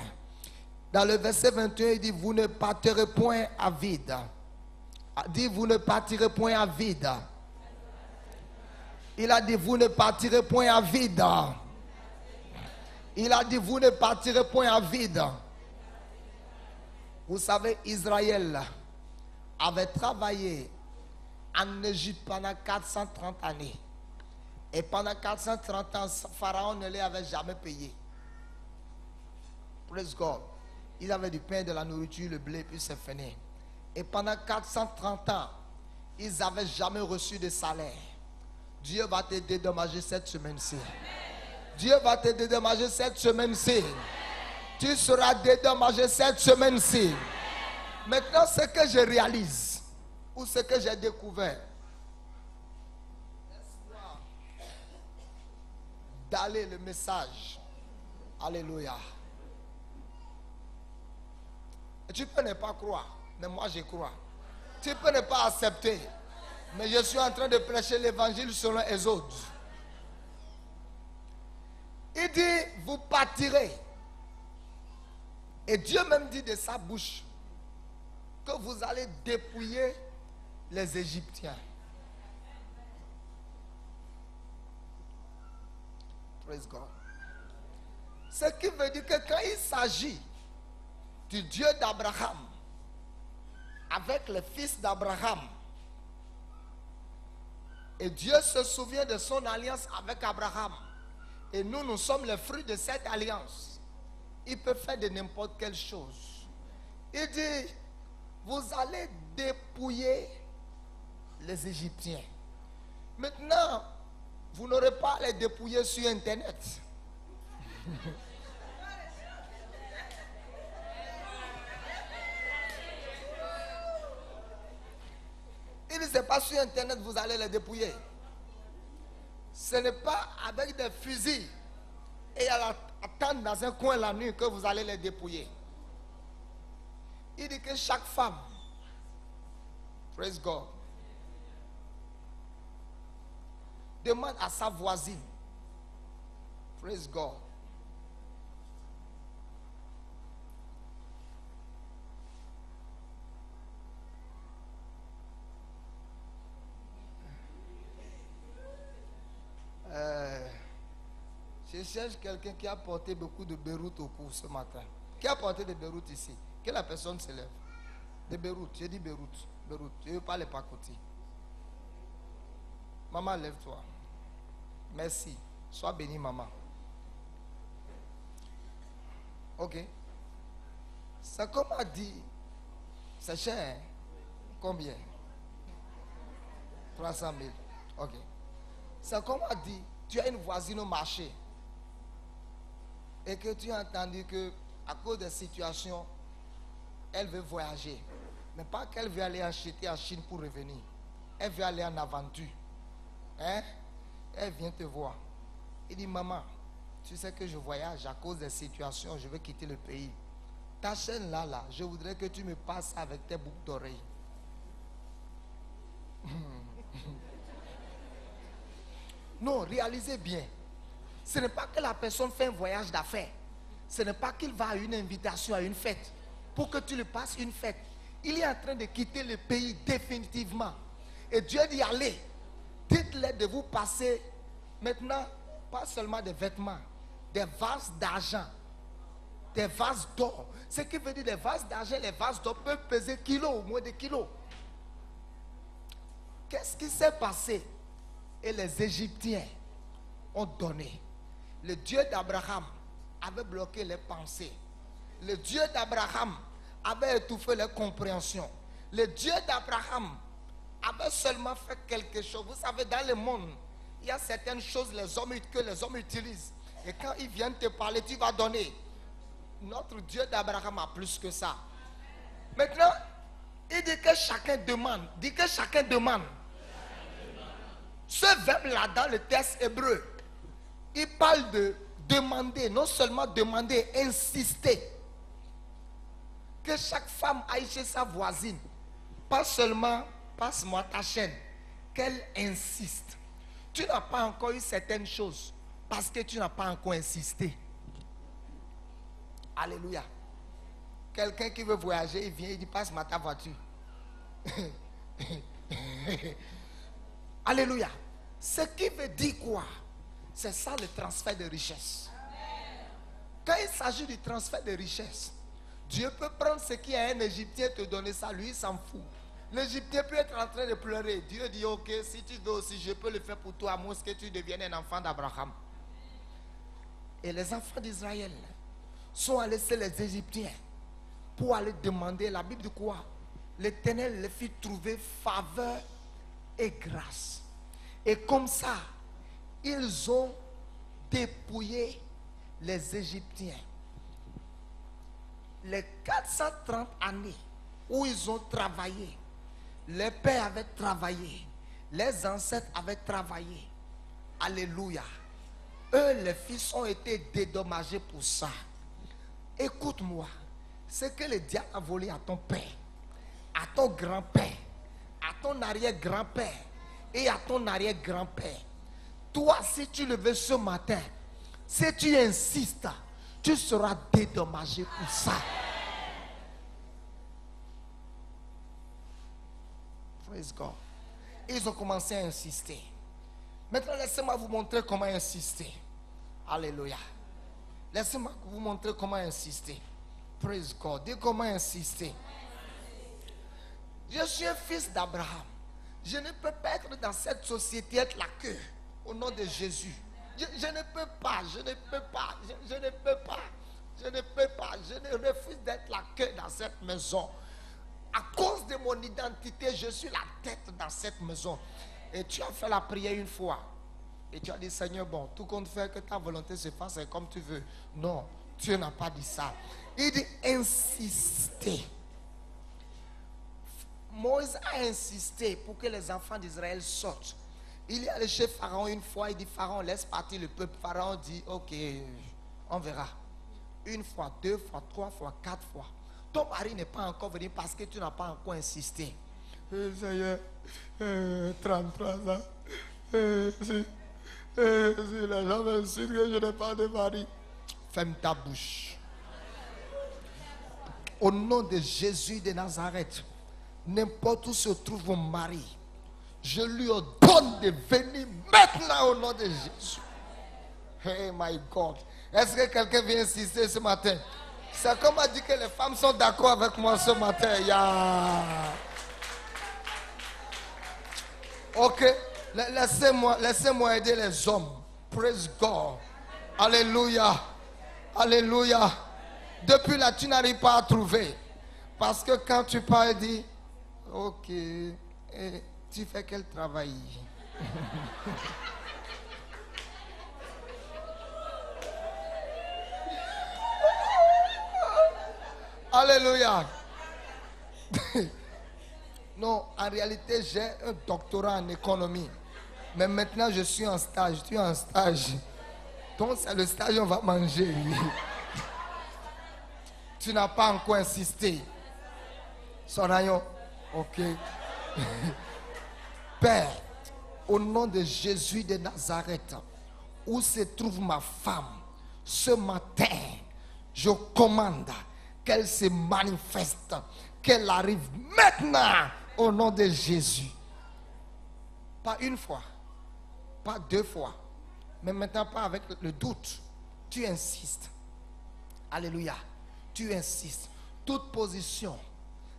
Dans le verset 21, il dit, vous ne partirez point à vide. Il dit, vous ne partirez point à vide. Il a dit, vous ne partirez point à vide. Il a dit, vous ne partirez point à vide. Vous savez, Israël avait travaillé en Égypte pendant 430 années. Et pendant 430 ans, Pharaon ne les avait jamais payés. Praise God. Ils avaient du pain, de la nourriture, le blé, puis c'est fini. Et pendant 430 ans, ils n'avaient jamais reçu de salaire. Dieu va te dédommager cette semaine-ci. Dieu va te dédommager cette semaine-ci. Tu seras dédommagé cette semaine-ci. Maintenant, ce que je réalise, ou ce que j'ai découvert, d'aller le message. Alléluia. Tu peux ne pas croire, mais moi je crois. Tu peux ne pas accepter, mais je suis en train de prêcher l'évangile selon Exode. Il dit, vous partirez. Et Dieu même dit de sa bouche que vous allez dépouiller les Égyptiens. Praise God. Ce qui veut dire que quand il s'agit du Dieu d'Abraham avec les fils d'Abraham, et Dieu se souvient de son alliance avec Abraham, et nous sommes les fruits de cette alliance, il peut faire de n'importe quelle chose. Il dit, vous allez dépouiller les Égyptiens. Maintenant, vous n'aurez pas à les dépouiller sur Internet. Il dit, ce n'est pas sur Internet que vous allez les dépouiller. Ce n'est pas avec des fusils et à attendre dans un coin la nuit que vous allez les dépouiller. Il dit que chaque femme, praise God, demande à sa voisine, praise God, je cherche quelqu'un qui a porté beaucoup de Beyrouth au cours ce matin. Qui a porté de Beyrouth ici? Que la personne se lève. De Beyrouth, j'ai dit Beyrouth. Beyrouth, je ne veux pas les pacoter. Maman, lève-toi. Merci. Sois bénie, maman. Ok. C'est comme a dit. C'est cher, hein? Combien? 300 000. Ok. C'est comme a dit, tu as une voisine au marché. Et que tu as entendu que à cause des situations, elle veut voyager. Mais pas qu'elle veut aller acheter en Chine pour revenir. Elle veut aller en aventure. Hein? Elle vient te voir. Il dit, maman, tu sais que je voyage à cause des situations, je veux quitter le pays. Ta chaîne là, je voudrais que tu me passes avec tes boucles d'oreilles. Non, réalisez bien. Ce n'est pas que la personne fait un voyage d'affaires. Ce n'est pas qu'il va à une invitation, à une fête, pour que tu lui passes une fête. Il est en train de quitter le pays définitivement. Et Dieu dit, allez, dites-les de vous passer maintenant, pas seulement des vêtements, des vases d'argent, des vases d'or. Ce qui veut dire des vases d'argent, les vases d'or peuvent peser kilos ou moins de kilos. Qu'est-ce qui s'est passé? Et les Égyptiens ont donné. Le Dieu d'Abraham avait bloqué les pensées. Le Dieu d'Abraham avait étouffé les compréhensions. Le Dieu d'Abraham avait seulement fait quelque chose. Vous savez, dans le monde, il y a certaines choses que les hommes utilisent. Et quand ils viennent te parler, tu vas donner. Notre Dieu d'Abraham a plus que ça. Maintenant, il dit que chacun demande. Dit que chacun demande. Ce verbe-là, dans le texte hébreu, il parle de demander, non seulement demander, insister. Que chaque femme aille chez sa voisine. Pas seulement, passe-moi ta chaîne. Qu'elle insiste. Tu n'as pas encore eu certaines choses parce que tu n'as pas encore insisté. Alléluia. Quelqu'un qui veut voyager, il vient, il dit, passe-moi ta voiture. Alléluia. Ce qui veut dire quoi? C'est ça le transfert de richesse. Quand il s'agit du transfert de richesse, Dieu peut prendre ce qui est un Égyptien te donner ça, lui il s'en fout. L'Égyptien peut être en train de pleurer. Dieu dit, ok, si tu veux aussi, je peux le faire pour toi, à moins que tu deviennes un enfant d'Abraham. Et les enfants d'Israël sont allés chez les Égyptiens pour aller demander, la Bible dit quoi? L'Éternel les fit trouver faveur et grâce. Et comme ça, ils ont dépouillé les Égyptiens. Les 430 années où ils ont travaillé, les pères avaient travaillé, les ancêtres avaient travaillé. Alléluia. Eux, les fils, ont été dédommagés pour ça. Écoute-moi, ce que le diable a volé à ton père, à ton grand-père, à ton arrière-grand-père et à ton arrière-grand-père, toi, si tu le veux ce matin, si tu insistes, tu seras dédommagé pour ça. Praise God. Ils ont commencé à insister. Maintenant, laissez-moi vous montrer comment insister. Alléluia. Laissez-moi vous montrer comment insister. Praise God. Dis comment insister. Je suis un fils d'Abraham. Je ne peux pas être dans cette société, être la queue. Au nom de Jésus. Je ne peux pas. Je ne peux pas. Je ne peux pas. Je ne peux pas. Je ne refuse d'être la queue dans cette maison. À cause de mon identité, je suis la tête dans cette maison. Et tu as fait la prière une fois. Et tu as dit, Seigneur, bon, tout compte fait que ta volonté se fasse comme tu veux. Non, Dieu n'a pas dit ça. Il dit insister. Moïse a insisté pour que les enfants d'Israël sortent. Il est allé chez Pharaon une fois. Il dit, Pharaon, laisse partir le peuple. Pharaon dit, ok, on verra. Une fois, 2 fois, 3 fois, 4 fois. Ton mari n'est pas encore venu parce que tu n'as pas encore insisté. Seigneur, 33 ans. Si les gens m'insultent que je n'ai pas de mari, ferme ta bouche. Au nom de Jésus de Nazareth, n'importe où se trouve mon mari, je lui ordonne de venir maintenant au nom de Jésus. Hey my God. Est-ce que quelqu'un vient insister ce matin? C'est comme a dit que les femmes sont d'accord avec moi ce matin. Yeah. Ok. Laissez-moi aider les hommes. Praise God. Alléluia. Alléluia. Depuis là, tu n'arrives pas à trouver. Parce que quand tu parles, dis, ok, et tu fais quel travail? Alléluia. Non, en réalité, j'ai un doctorat en économie. Mais maintenant, je suis en stage. Tu es en stage. Donc, c'est le stage, on va manger. Tu n'as pas encore insisté. Sorayon. Ok. Père, au nom de Jésus de Nazareth, où se trouve ma femme, ce matin, je commande qu'elle se manifeste, qu'elle arrive maintenant au nom de Jésus. Pas une fois, pas 2 fois, mais maintenant pas avec le doute. Tu insistes. Alléluia. Tu insistes. Toute position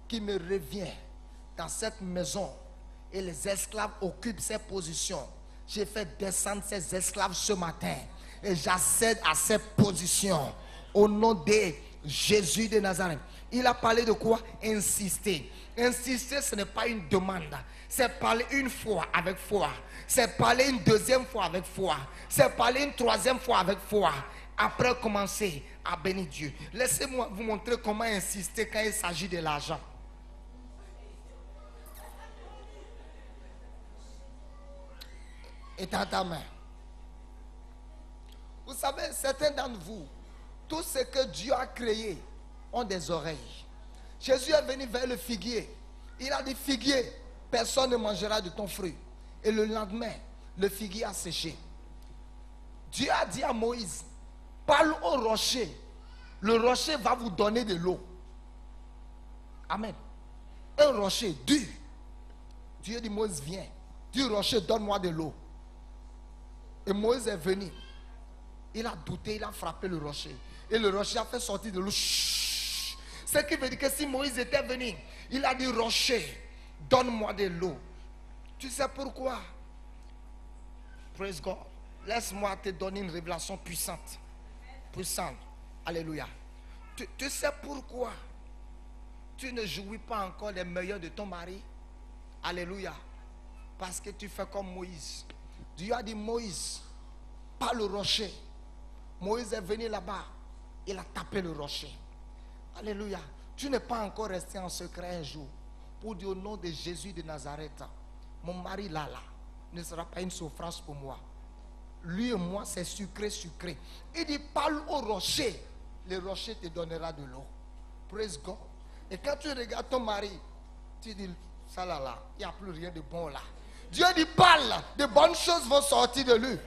qui me revient dans cette maison et les esclaves occupent ces positions, j'ai fait descendre ces esclaves ce matin et j'accède à ces positions au nom de Jésus de Nazareth. Il a parlé de quoi? Insister. Insister, ce n'est pas une demande. C'est parler une fois avec foi. C'est parler une deuxième fois avec foi. C'est parler une troisième fois avec foi. Après, commencer à bénir Dieu. Laissez-moi vous montrer comment insister quand il s'agit de l'argent. Et dans ta main. Vous savez, certains d'entre vous, tout ce que Dieu a créé ont des oreilles. Jésus est venu vers le figuier. Il a dit, figuier, personne ne mangera de ton fruit. Et le lendemain, le figuier a séché. Dieu a dit à Moïse, parle au rocher. Le rocher va vous donner de l'eau. Amen. Un rocher dur. Dieu dit, Moïse, viens. Du rocher, donne-moi de l'eau. Et Moïse est venu. Il a douté, il a frappé le rocher. Et le rocher a fait sortir de l'eau. Ce qui veut dire que si Moïse était venu, il a dit, rocher, donne-moi de l'eau. Tu sais pourquoi? Praise God. Laisse-moi te donner une révélation puissante. Puissante. Alléluia. Tu sais pourquoi tu ne jouis pas encore les meilleurs de ton mari? Alléluia. Parce que tu fais comme Moïse. Dieu a dit, Moïse, pas le rocher. Moïse est venu là-bas. Il a tapé le rocher. Alléluia. Tu n'es pas encore resté en secret un jour pour dire au nom de Jésus de Nazareth, mon mari là ne sera pas une souffrance pour moi. Lui et moi, c'est sucré, sucré. Il dit, parle au rocher. Le rocher te donnera de l'eau. Praise God. Et quand tu regardes ton mari, tu dis, ça là, il n'y a plus rien de bon là. Dieu dit, parle, de bonnes choses vont sortir de lui.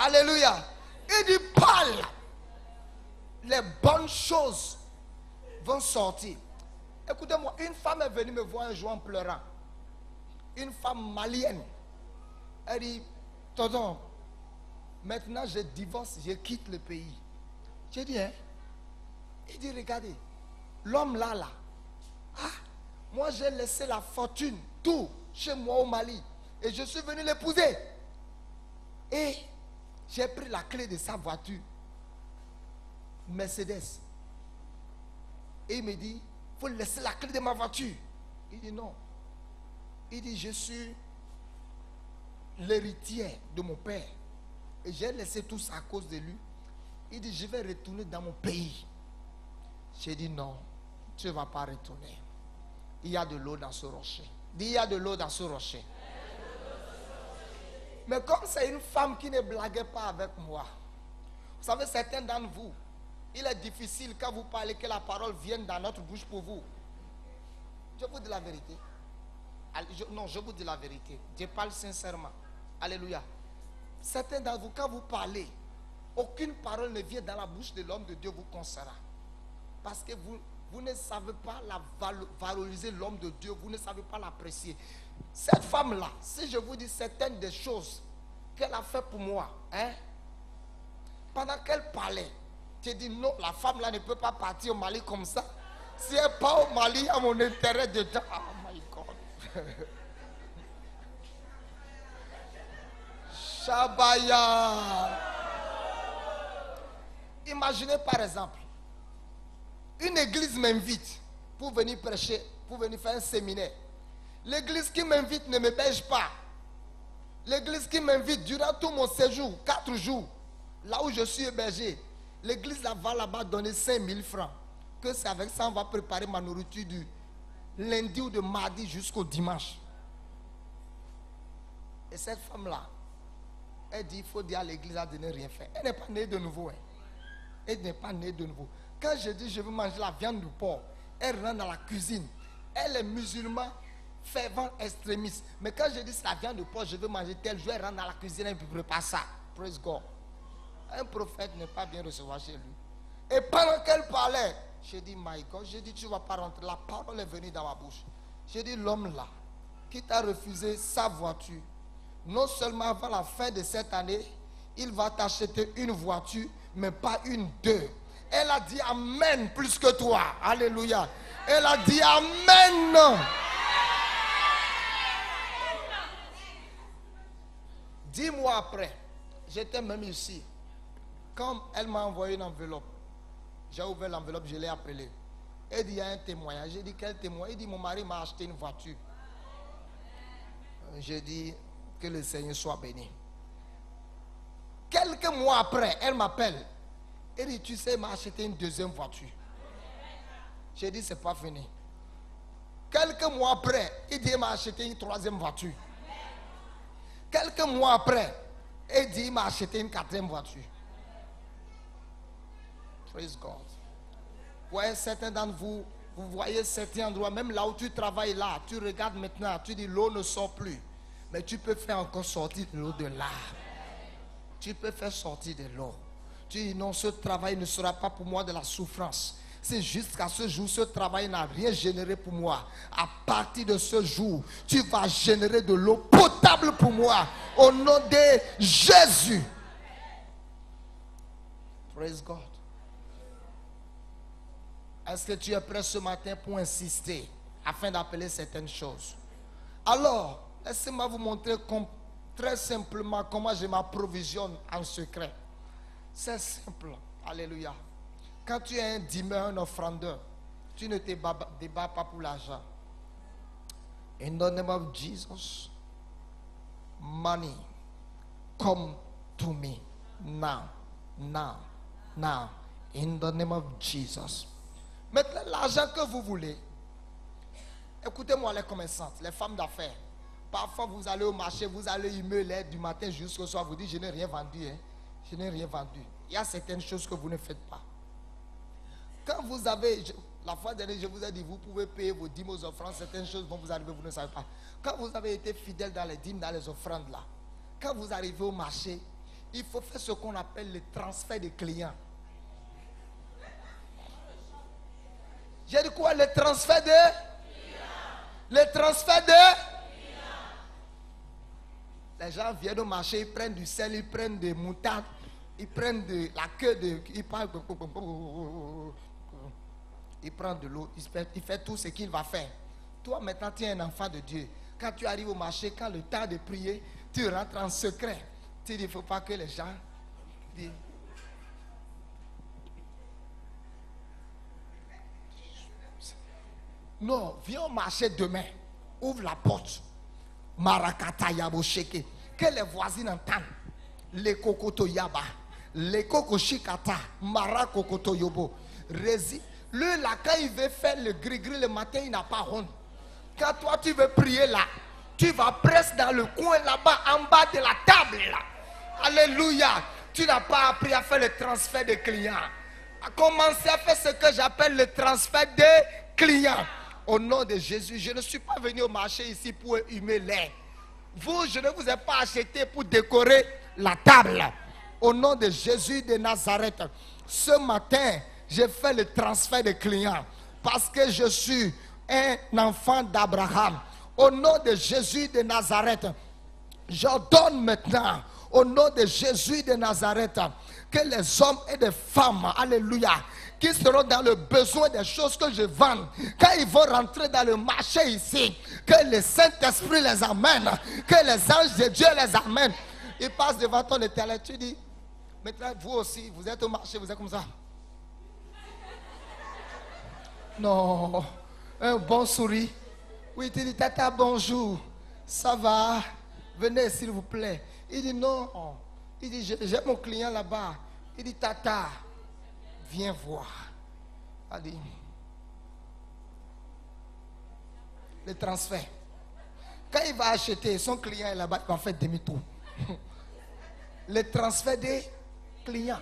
Alléluia. Il dit parle. Les bonnes choses vont sortir. Écoutez-moi, une femme est venue me voir un jour en pleurant. Une femme malienne. Elle dit, tonton, maintenant je divorce, je quitte le pays. J'ai dit, hein? Il dit, regardez, l'homme là, moi j'ai laissé la fortune, tout, chez moi au Mali. Et je suis venu l'épouser. Et j'ai pris la clé de sa voiture, Mercedes. Et il me dit, il faut laisser la clé de ma voiture. Il dit non. Il dit, je suis l'héritier de mon père. Et j'ai laissé tout ça à cause de lui. Il dit, je vais retourner dans mon pays. J'ai dit non, tu ne vas pas retourner. Il y a de l'eau dans ce rocher. Dis, il y a de l'eau dans ce rocher. Mais comme c'est une femme qui ne blaguait pas avec moi, vous savez, certains d'entre vous, il est difficile quand vous parlez que la parole vienne dans notre bouche pour vous. Je vous dis la vérité. Non, je vous dis la vérité. Je parle sincèrement. Alléluia. Certains d'entre vous, quand vous parlez, aucune parole ne vient dans la bouche de l'homme de Dieu vous concernant. Parce que vous ne savez pas valoriser l'homme de Dieu, vous ne savez pas l'apprécier. Cette femme-là, si je vous dis certaines des choses qu'elle a fait pour moi, hein, pendant qu'elle parlait, j'ai dit non, la femme-là ne peut pas partir au Mali comme ça. Si elle part au Mali, il y a mon intérêt dedans. Oh my God. Shabaya. Imaginez par exemple, une église m'invite pour venir prêcher, pour venir faire un séminaire. L'église qui m'invite ne me berge pas. L'église qui m'invite durant tout mon séjour, 4 jours, là où je suis hébergé, l'église va là-bas donner 5000 francs. Que c'est avec ça on va préparer ma nourriture du lundi ou de mardi jusqu'au dimanche. Et cette femme-là, elle dit, il faut dire à l'église de ne rien faire. Elle n'est pas née de nouveau. Hein. Elle n'est pas née de nouveau. Quand je dis je veux manger la viande du porc, elle rentre dans la cuisine. Elle est musulmane, fervent, extrémiste. Mais quand je dis c'est la viande du porc, je veux manger tel jour, elle rentre dans la cuisine et prépare ça. Praise God. Un prophète n'est pas bien recevoir chez lui. Et pendant qu'elle parlait, j'ai dit, my God, j'ai dit, tu ne vas pas rentrer. La parole est venue dans ma bouche. J'ai dit, l'homme là, qui t'a refusé sa voiture, non seulement avant la fin de cette année, il va t'acheter une voiture, mais pas une, 2. Elle a dit amen plus que toi. Alléluia. Elle a dit amen. 10 mois après, j'étais même ici. Quand elle m'a envoyé une enveloppe, j'ai ouvert l'enveloppe, je l'ai appelée. Elle dit, il y a un témoignage. J'ai dit, quel témoin? Il dit, mon mari m'a acheté une voiture. J'ai dit, que le Seigneur soit béni. Quelques mois après, elle m'appelle. Elle dit, tu sais, il m'a acheté une 2e voiture. J'ai dit, c'est pas fini. Quelques mois après, il dit, il m'a acheté une 3e voiture. Quelques mois après, il dit, il m'a acheté une 4e voiture. Praise God. Ouais, certains d'entre vous, vous voyez certains endroits, même là où tu travailles là, tu regardes maintenant, tu dis, l'eau ne sort plus. Mais tu peux faire encore sortir de l'eau de là. Tu peux faire sortir de l'eau. Tu dis non, ce travail ne sera pas pour moi de la souffrance. C'est jusqu'à ce jour, ce travail n'a rien généré pour moi. À partir de ce jour, tu vas générer de l'eau potable pour moi. Au nom de Jésus. Praise God. Est-ce que tu es prêt ce matin pour insister afin d'appeler certaines choses? Alors, laissez-moi vous montrer très simplement comment je m'approvisionne en secret. C'est simple. Alléluia. Quand tu es un dîmeur, un offrandeur, tu ne te débats pas pour l'argent. In the name of Jesus, money come to me now, now, now. In the name of Jesus. Maintenant, l'argent que vous voulez, écoutez-moi les commerçantes, les femmes d'affaires. Parfois, vous allez au marché, vous allez humer du matin jusqu'au soir, vous dites, je n'ai rien vendu. Hein? Je n'ai rien vendu. Il y a certaines choses que vous ne faites pas. Quand vous avez, la fois dernière, je vous ai dit, vous pouvez payer vos dîmes aux offrandes, certaines choses vont vous arriver, vous ne savez pas. Quand vous avez été fidèle dans les dîmes, dans les offrandes là, quand vous arrivez au marché, Il faut faire ce qu'on appelle le transfert de clients. J'ai dit quoi? Le transfert de clients. Le transfert de clients. Les gens viennent au marché, ils prennent du sel, ils prennent des moutardes, ils prennent de la queue de... Ils parlent... Il prend de l'eau, il fait tout ce qu'il va faire. Toi maintenant tu es un enfant de Dieu. Quand tu arrives au marché, quand le temps de prier, tu rentres en secret. Tu dis, il ne faut pas que les gens disent. Non, viens au marché demain. Ouvre la porte. Marakata yabosheke. Que les voisines entendent. Les kokoto yaba. Les kokoshikata. Marakokoto yobo. Résiste. Lui, là, quand il veut faire le gris-gris le matin, il n'a pas honte. Quand toi, tu veux prier là, tu vas presque dans le coin là-bas, en bas de la table là. Alléluia. Tu n'as pas appris à faire le transfert de clients. À commencer à faire ce que j'appelle le transfert de clients. Au nom de Jésus, je ne suis pas venu au marché ici pour humer l'air. Vous, je ne vous ai pas acheté pour décorer la table. Au nom de Jésus de Nazareth, ce matin, j'ai fait le transfert de clients parce que je suis un enfant d'Abraham. Au nom de Jésus de Nazareth, j'ordonne maintenant, au nom de Jésus de Nazareth, que les hommes et les femmes, alléluia, qui seront dans le besoin des choses que je vends, quand ils vont rentrer dans le marché ici, que le Saint-Esprit les amène, que les anges de Dieu les amènent. Ils passent devant ton éternel, tu dis, maintenant vous aussi, vous êtes au marché, vous êtes comme ça. Non, un bon sourire. Oui, tu dis, tata, bonjour, ça va, venez s'il vous plaît. Il dit non, il dit, j'ai mon client là-bas. Il dit, tata, viens voir. Allez. Le transfert. Quand il va acheter, son client est là-bas, il va faire demi-tour. Le transfert des clients.